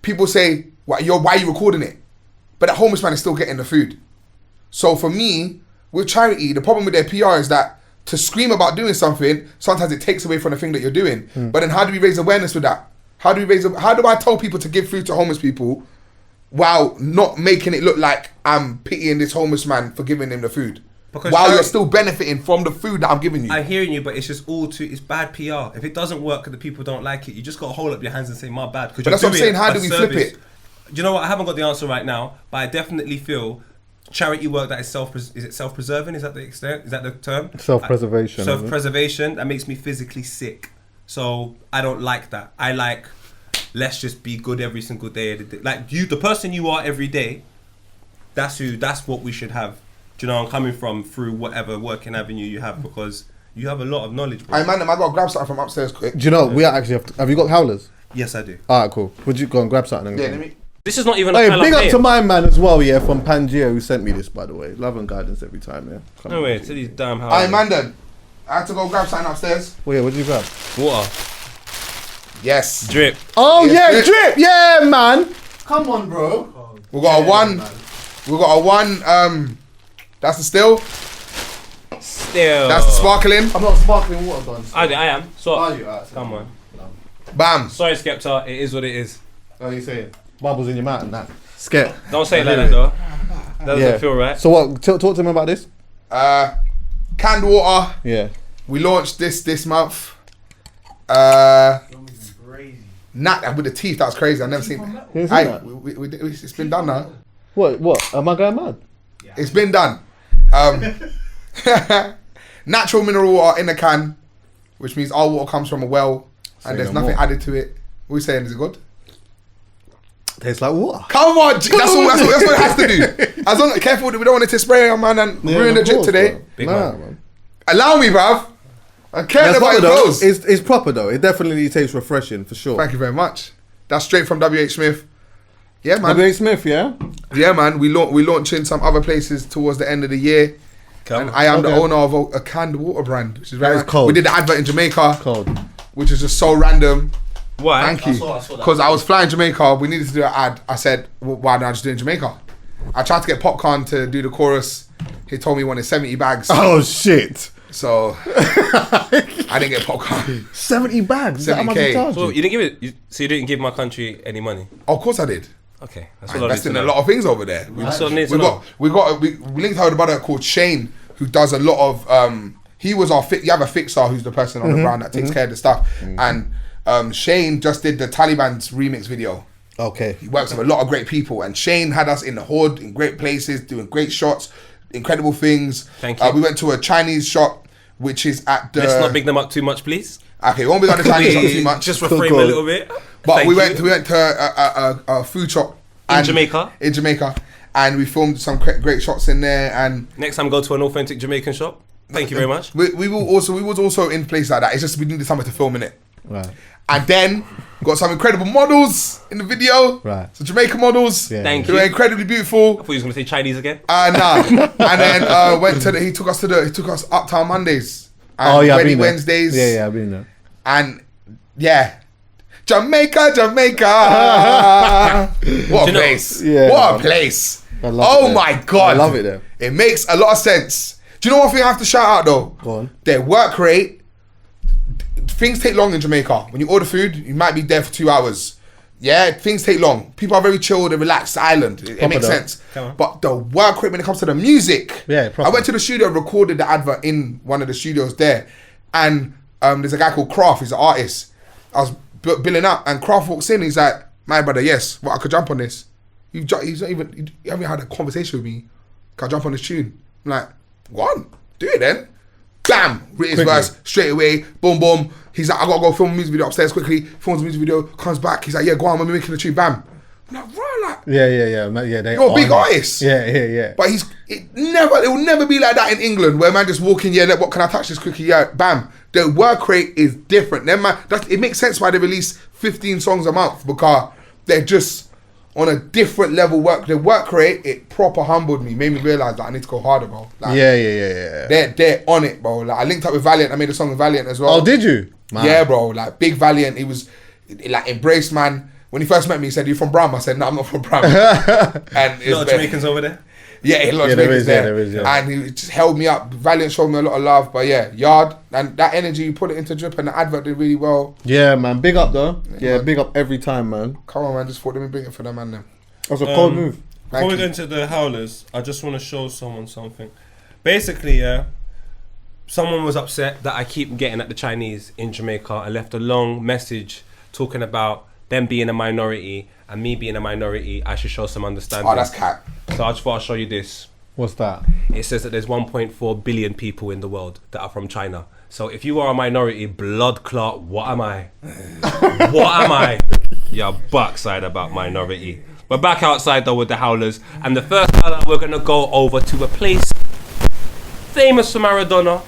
People say, why are you recording it? But that homeless man is still getting the food. So for me, with charity, the problem with their PR is that to scream about doing something, sometimes it takes away from the thing that you're doing. But then how do we raise awareness with that? How do I tell people to give food to homeless people while not making it look like I'm pitying this homeless man for giving him the food? Because while you're still benefiting from the food that I'm giving you. I'm hearing you, but it's just it's bad PR. If it doesn't work and the people don't like it, you just got to hold up your hands and say, my bad. But that's what I'm saying, how do we flip it? Do you know what? I haven't got the answer right now, but I definitely feel charity work that is self-preserving? Is that the extent? Is that the term? Self-preservation. Self-preservation. That makes me physically sick. So I don't like that. I like, let's just be good every single day. Like you, the person you are every day, that's what we should have. Do you know I'm coming from through whatever working avenue you have, because you have a lot of knowledge, bro. I got to grab something from upstairs quick. Do you know, we actually have you got howlers? Yes, I do. Alright, cool. Would you go and grab something? Yeah, let me... This is not even Hey, big up to my man as well, yeah, from Pangea, who sent me this, by the way. Love and guidance every time, yeah. No way, to these damn howlers. Aye, man, then. I had to go grab something upstairs. Well, yeah, what did you grab? Water. Yes. Drip. Oh, Yes, yeah, drip. Yeah, man. Come on, bro. We got a one, that's the still. That's the sparkling. I'm not sparkling water, Don. I am. So, Are you? Right, come on. Bam. Sorry, Skepta. It is what it is. Oh, you saying? Bubbles in your mouth and that. Skep. Don't say it like that, though. That doesn't feel right. So what? Talk to him about this. Canned water. Yeah. We launched this month. Nat with the teeth. That was crazy. I've never seen. Hey, it's been done now. What? Am I going mad? Yeah. It's been done. Natural mineral water in a can, which means our water comes from a well, and there's nothing added to it. What are we saying? Is it good? Tastes like water. Come on, that's what it has to do. As long careful, we don't want it to spray on man and ruin the drip today. Man. Allow me, bruv. I care about your clothes. It's proper though. It definitely tastes refreshing for sure. Thank you very much. That's straight from WH Smith. Yeah, man. WH Smith, yeah. Yeah, man. We launching some other places towards the end of the year. And I am the owner of a canned water brand, which is very nice. Cold. We did the advert in Jamaica, cold, which is just so random. Why? Thank you. Because I was flying Jamaica, we needed to do an ad. I said, well, why don't I just do it in Jamaica? I tried to get Popcorn to do the chorus. He told me he wanted 70 bags. Oh shit! So I didn't get Popcorn. 70 bags. 70K. So you didn't give it. So you didn't give my country any money. Of course I did. Okay, that's I invested in a lot of things over there. We linked her with a brother called Shane, who does a lot of. He was our you have a fixer who's the person on the ground that takes care of the stuff, and Shane just did the Taliban's remix video. Okay, he works with a lot of great people, and Shane had us in the hood, in great places, doing great shots, incredible things. Thank you. We went to a Chinese shop, which is at the. Let's not big them up too much, please. Okay, we won't big up the Chinese shop too much. Just reframe a little bit. But we went to a food shop in Jamaica. In Jamaica, and we filmed some great shots in there. And next time, go to an authentic Jamaican shop. Thank you very much. We was also in places like that. It's just we needed something to film in it. Right. And then got some incredible models in the video. Right. Some Jamaican models. Yeah. Thank who you. were incredibly beautiful. I thought you was gonna say Chinese again. Nah. And then went to he took us Uptown Mondays. And oh yeah, Wedding Wednesdays. Yeah, I've been there. And yeah. Jamaica. What a you know- place. Yeah, What a man. place. I love Oh it there. my God. I love it there. It makes a lot of sense. Do you know one thing I have to shout out though? Go on. Their work rate. Things take long in Jamaica. When you order food, you might be there for 2 hours. Yeah, things take long. People are very chilled and relaxed island. It makes though. sense. Come on. But the work rate when it comes to the music. Yeah, I proper. went to the studio, recorded the advert in one of the studios there. And there's a guy called Kraft, he's an artist. I was billing up and Kraft walks in, he's like, my brother, yes, what, I could jump on this. He's not even, you haven't had a conversation with me. Can I jump on this tune? I'm like, go on, do it then. Bam, written his Quickly. verse straight away, boom, boom. He's like, I gotta go film a music video upstairs quickly. Films a music video, comes back. He's like, yeah, go on, we're making the tune. Bam. I'm like, right, like, Yeah. They you're a big are- artist. Yeah. But it will never be like that in England where man just walk in, yeah, what can I touch this quickly? Yeah, bam. The work rate is different. Then man, it makes sense why they release 15 songs a month because they're just on a different level the work rate, it proper humbled me, made me realise that I need to go harder, bro. Like, Yeah. They're on it, bro. Like I linked up with Valiant, I made a song with Valiant as well. Oh, did you? Man. Yeah, bro. Like big Valiant, he was like embraced, man. When he first met me, he said, "You from Bram?" I said, "No, I'm not from Bram." And A lot of Jamaicans over there. yeah, a lot Yeah, of there Jamaicans is, yeah, there. there is, yeah. And he just held me up. Valiant showed me a lot of love, but yeah, Yard and that energy, you put it into Drip, and the advert did really well. Yeah, man. Big up though. Yeah, man. big up every time, man. Come on, man, just thought let me bring it for them, man. Then. That's a cold move. Before we you. go into the howlers, I just want to show someone something. Basically, yeah, someone was upset that I keep getting at the Chinese in Jamaica and left a long message talking about them being a minority and me being a minority. I should show some understanding. Oh, that's cat. So I just thought I'll show you this. What's that? It says that there's 1.4 billion people in the world that are from China. So if you are a minority, blood clot, what am I? What am I? You're backside about minority. We're back outside though with the howlers. And the first howler, we're going to go over to a place famous for Maradona,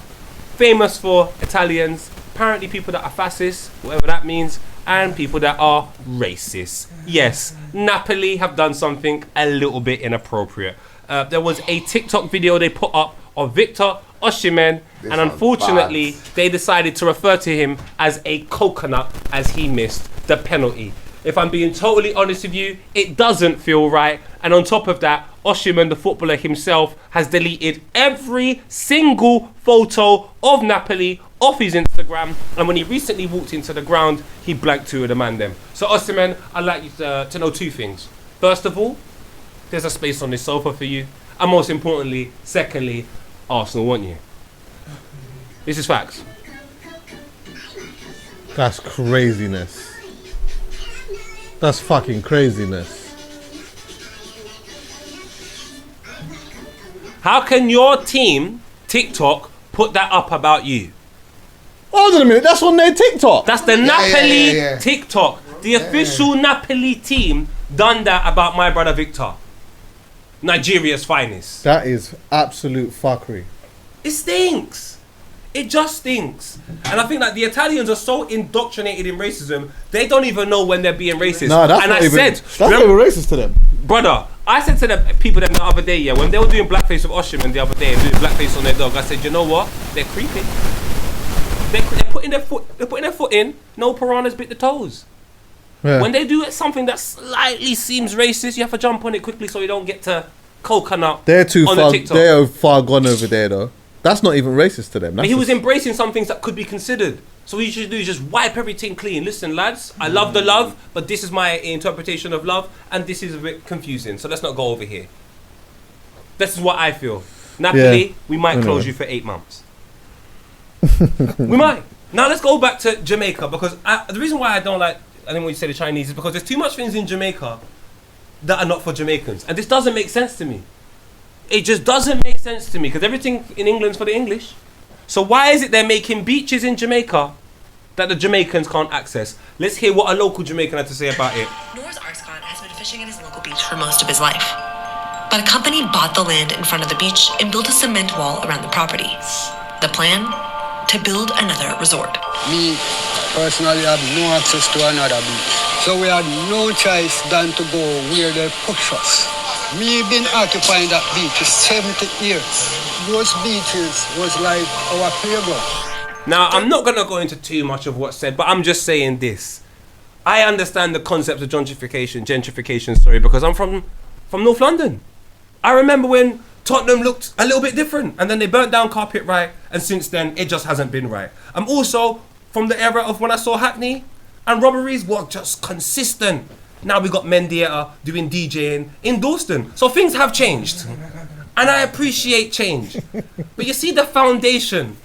famous for Italians, apparently people that are fascists, whatever that means, and people that are racist. Yes, Napoli have done something a little bit inappropriate. There was a TikTok video they put up of Victor Osimhen, and sounds unfortunately, bad. they decided to refer to him as a coconut as he missed the penalty. If I'm being totally honest with you, it doesn't feel right. And on top of that, Osimhen, the footballer himself, has deleted every single photo of Napoli off his Instagram. And when he recently walked into the ground, he blanked two of the man them. So Osimhen, I'd like you to know two things. First of all, there's a space on this sofa for you. And most importantly, secondly, Arsenal want you. This is facts. That's craziness. That's fucking craziness. How can your team, TikTok, put that up about you? Hold on a minute, that's on their TikTok. That's the Napoli yeah. TikTok. The official Napoli team done that about my brother Victor. Nigeria's finest. That is absolute fuckery. It stinks. It just stinks. And I think that the Italians are so indoctrinated in racism, they don't even know when they're being racist. No, that's and not I even. said, That's not even racist to them. brother, I said to the people them the other day, yeah, when they were doing blackface with Osimhen the other day and doing blackface on their dog, I said, you know what? They're creeping. They're putting their foot in. No piranhas bit the toes. Yeah. When they do something that slightly seems racist, you have to jump on it quickly so you don't get to coconut They're too on far. the TikTok. They're far gone over there, though. That's not even racist to them. But That's he was just- embracing some things that could be considered. So what you should do is just wipe everything clean. Listen, lads, I love the love, but this is my interpretation of love, and this is a bit confusing. So let's not go over here. This is what I feel. Napoli, Yeah. we might close you for 8 months. We might. Now let's go back to Jamaica, because the reason why I don't want you say the Chinese is because there's too much things in Jamaica that are not for Jamaicans, and this doesn't make sense to me. It just doesn't make sense to me because everything in England's for the English. So why is it they're making beaches in Jamaica that the Jamaicans can't access? Let's hear what a local Jamaican had to say about it. Nor's Arscon has been fishing at his local beach for most of his life. But a company bought the land in front of the beach and built a cement wall around the property. The plan? To build another resort. Me personally have no access to another beach. So we had no choice than to go where they push us. Me been occupying that beach for 70 years. Those beaches was like our playground. Now, I'm not going to go into too much of what's said, but I'm just saying this. I understand the concept of gentrification, sorry, because I'm from North London. I remember when Tottenham looked a little bit different, and then they burnt down Carpet Right, and since then it just hasn't been right. I'm also from the era of when I saw Hackney, and robberies were just consistent. Now we got Mendieta doing DJing in Dalston, so things have changed, and I appreciate change. But you see the foundation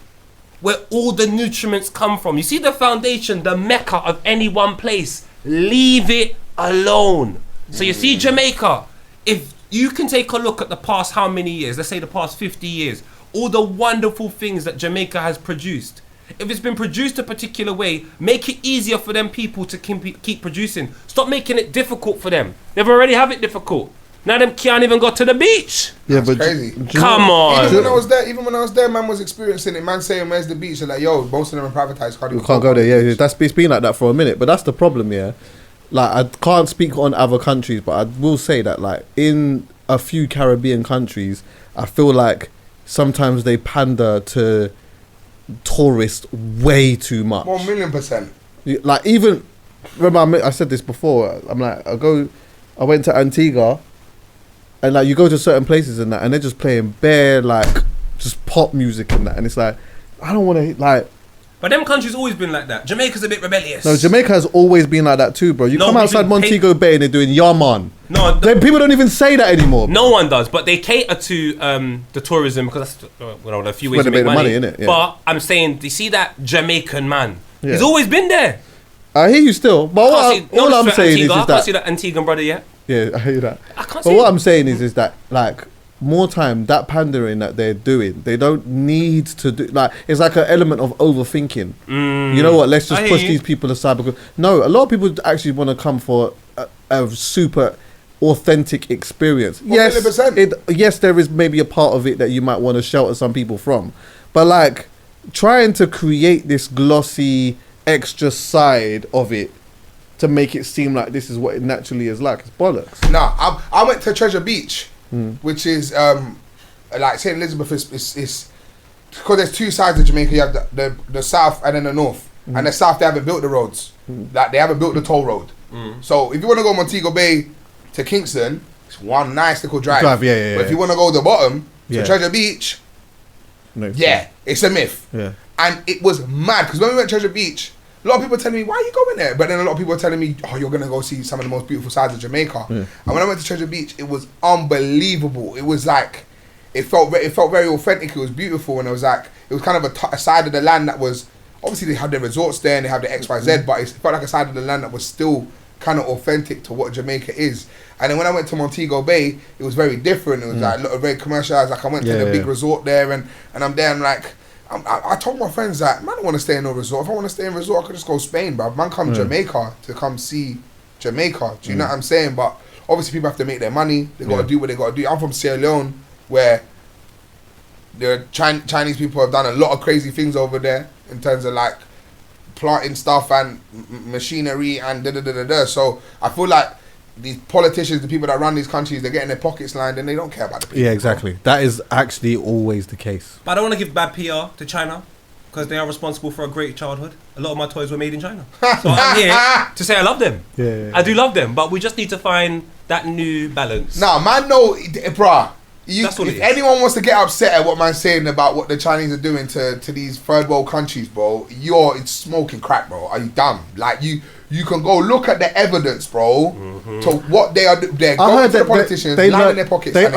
where all the nutriments come from. You see the foundation, the mecca of any one place. Leave it alone. So you see Jamaica, if you can take a look at the past how many years, let's say the past 50 years, all the wonderful things that Jamaica has produced. If it's been produced a particular way, make it easier for them people to keep producing. Stop making it difficult for them. They've already have it difficult. Now them can't even go to the beach. Yeah, That's but crazy. Come on. Even when I was there, man was experiencing it. Man saying, "Where's the beach?" They're like, "Yo, most of them are privatized. We can't go there. Yeah, it's been like that for a minute. But that's the problem. Yeah, like I can't speak on other countries, but I will say that like in a few Caribbean countries, I feel like sometimes they pander to tourists way too much. 1,000,000%. Like even remember I said this before. I'm like I went to Antigua. And like you go to certain places and that, and they're just playing bare like just pop music and that, and it's like I don't want to like. But them countries always been like that. Jamaica's a bit rebellious. No, Jamaica has always been like that too, bro. You come outside Montego Bay and they're doing Yaman. No, people don't even say that anymore. No one does, but they cater to the tourism because that's a few ways to make money. Innit? Yeah. But I'm saying, do you see that Jamaican man? Yeah. He's always been there. I hear you still, but all I'm saying is I that can't see that Antiguan brother yet. Yeah, I hear that. I can't but see what it. I'm saying is that like more time that pandering that they're doing, they don't need to do like it's like an element of overthinking. You know what? Let's just push these people aside because no, a lot of people actually want to come for a super authentic experience. Yes, 100%. Yes, there is maybe a part of it that you might want to shelter some people from, but like trying to create this glossy extra side of it to make it seem like this is what it naturally is like. It's bollocks. Nah, I went to Treasure Beach, which is like St. Elizabeth is because there's two sides of Jamaica. You have the south and then the north. And the south, they haven't built the roads. Like they haven't built the toll road. So if you want to go Montego Bay to Kingston, it's one nice little drive. But if you want to go to the bottom to Treasure Beach, it's a myth. Yeah. And it was mad because when we went to Treasure Beach, a lot of people were telling me, why are you going there? But then a lot of people were telling me, oh, you're going to go see some of the most beautiful sides of Jamaica. And when I went to Treasure Beach, it was unbelievable. It was like, it felt very authentic. It was beautiful. And it was like, it was kind of a side of the land that was, obviously they had their resorts there and they have the XYZ, but it felt like a side of the land that was still kind of authentic to what Jamaica is. And then when I went to Montego Bay, it was very different. It was like very commercialized. Like I went to the big resort there and I'm there and like, I told my friends that, man, I don't want to stay in no resort. If I want to stay in a resort, I could just go Spain, bro. Man, come Jamaica to come see Jamaica. Do you know what I'm saying? But obviously people have to make their money. They got to do what they got to do. I'm from Sierra Leone, where the Chinese people have done a lot of crazy things over there in terms of like planting stuff and machinery and da-da-da-da-da. So I feel like these politicians, the people that run these countries, they're getting their pockets lined and they don't care about the people. Yeah, exactly. Bro. That is actually always the case. But I don't want to give bad PR to China because they are responsible for a great childhood. A lot of my toys were made in China. So I'm here to say I love them. Yeah. I do love them, but we just need to find that new balance. Nah, man, no, bruh. If it is. Anyone wants to get upset at what man's saying about what the Chinese are doing to these third world countries, bro, it's smoking crack, bro. Are you dumb? Like you can go look at the evidence, bro, to what they are. They're going to the politicians, lining their pockets. They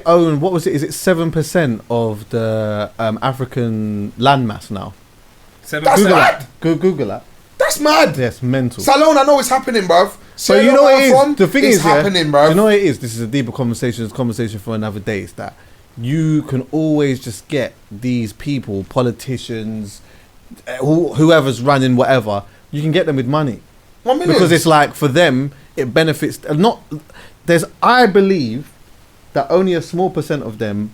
own. What was it? Is it 7% of the African landmass now? That's mad. Google that. That's mad. Yes, mental. Salone, I know it's happening, bruv. So you know what it is? The thing is, happening, bruv. You know what it is? This is a deeper conversation. It's a conversation for another day. It's that you can always just get these people, politicians, whoever's running whatever, you can get them with money. 1 million. Because it's like, for them, it benefits. I believe that only a small percent of them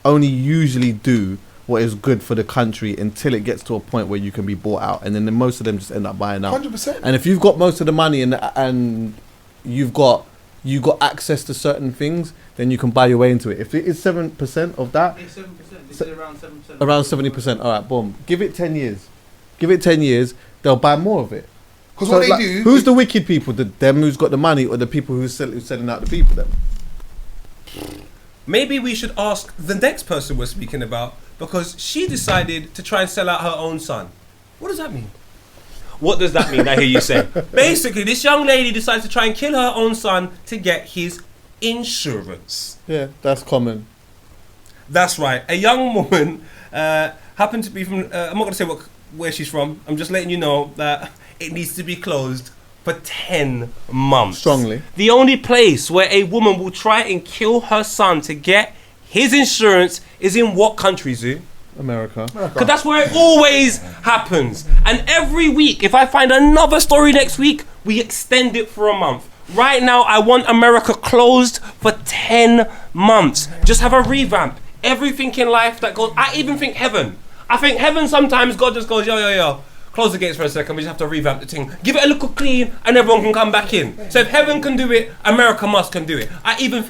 only usually do what is good for the country until it gets to a point where you can be bought out, and then most of them just end up buying out. 100%. And if you've got most of the money and you've got access to certain things, then you can buy your way into it. If it is 7% of that, It's 7%. This is around 7%. around 70%. All right, boom. Give it 10 years. Give it 10 years. They'll buy more of it. Because So, what they like, do... who's the wicked people? Them who's got the money, or the people who's selling out the people? Then Maybe we should ask the next person we're speaking about, because she decided to try and sell out her own son. What does that mean? What does that mean? I hear you say. Basically, this young lady decided to try and kill her own son to get his insurance. yeah, that's common. That's right. A young woman happened to be from. I'm not going to say where she's from. I'm just letting you know that it needs to be closed for 10 months. Strongly. The only place where a woman will try and kill her son to get his insurance is in what country, Zoo? America. Because that's where it always happens. And every week, if I find another story next week, we extend it for a month. Right now, I want America closed for 10 months. Just have a revamp. Everything in life that goes... I even think heaven. I think heaven sometimes, God just goes, yo. Close the gates for a second. We just have to revamp the thing. Give it a little clean and everyone can come back in. So if heaven can do it, America can do it.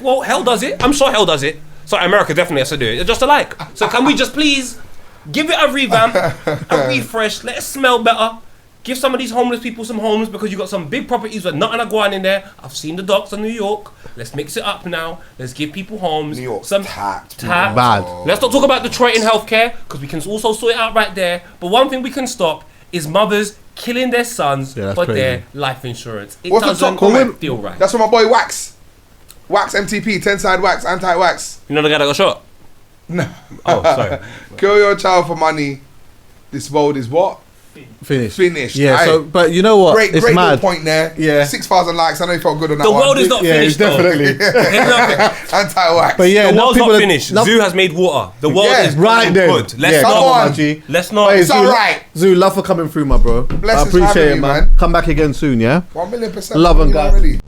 Well, hell does it. I'm sure hell does it. So America definitely has to do it. They're just alike. So can we just please give it a revamp, a refresh, let it smell better. Give some of these homeless people some homes, because you got some big properties with nothing going in there. I've seen the docks in New York. Let's mix it up now. Let's give people homes. New York's some tapped. Bad. Let's not talk about Detroit in healthcare, because we can also sort it out right there. But one thing we can stop is mothers killing their sons Yeah, that's for crazy. their life insurance. It What's the doesn't top comment? feel right. That's from my boy Wax. Wax MTP, 10-side wax, anti-wax. You know the guy that got shot? No. Oh, sorry. Kill your child for money. This world is what? Finished. Yeah, Aye. So, but you know what? Great it's little mad. point there. Yeah. 6,000 likes. I know you felt good on that The one. world is not Yeah, finished, definitely. Anti-wax. But yeah, The enough world's people not are- finished. enough- Zoo has made water. The world Yeah, is Right going then. good. Let's Yeah, Come come on. on, G. Let's not. Hey, It's Zoo, alright. Zoo, love for coming through, my bro. I Blessings for appreciate having it, me, man. man. Come back again soon, yeah? 1,000,000%. Love and You know God. already.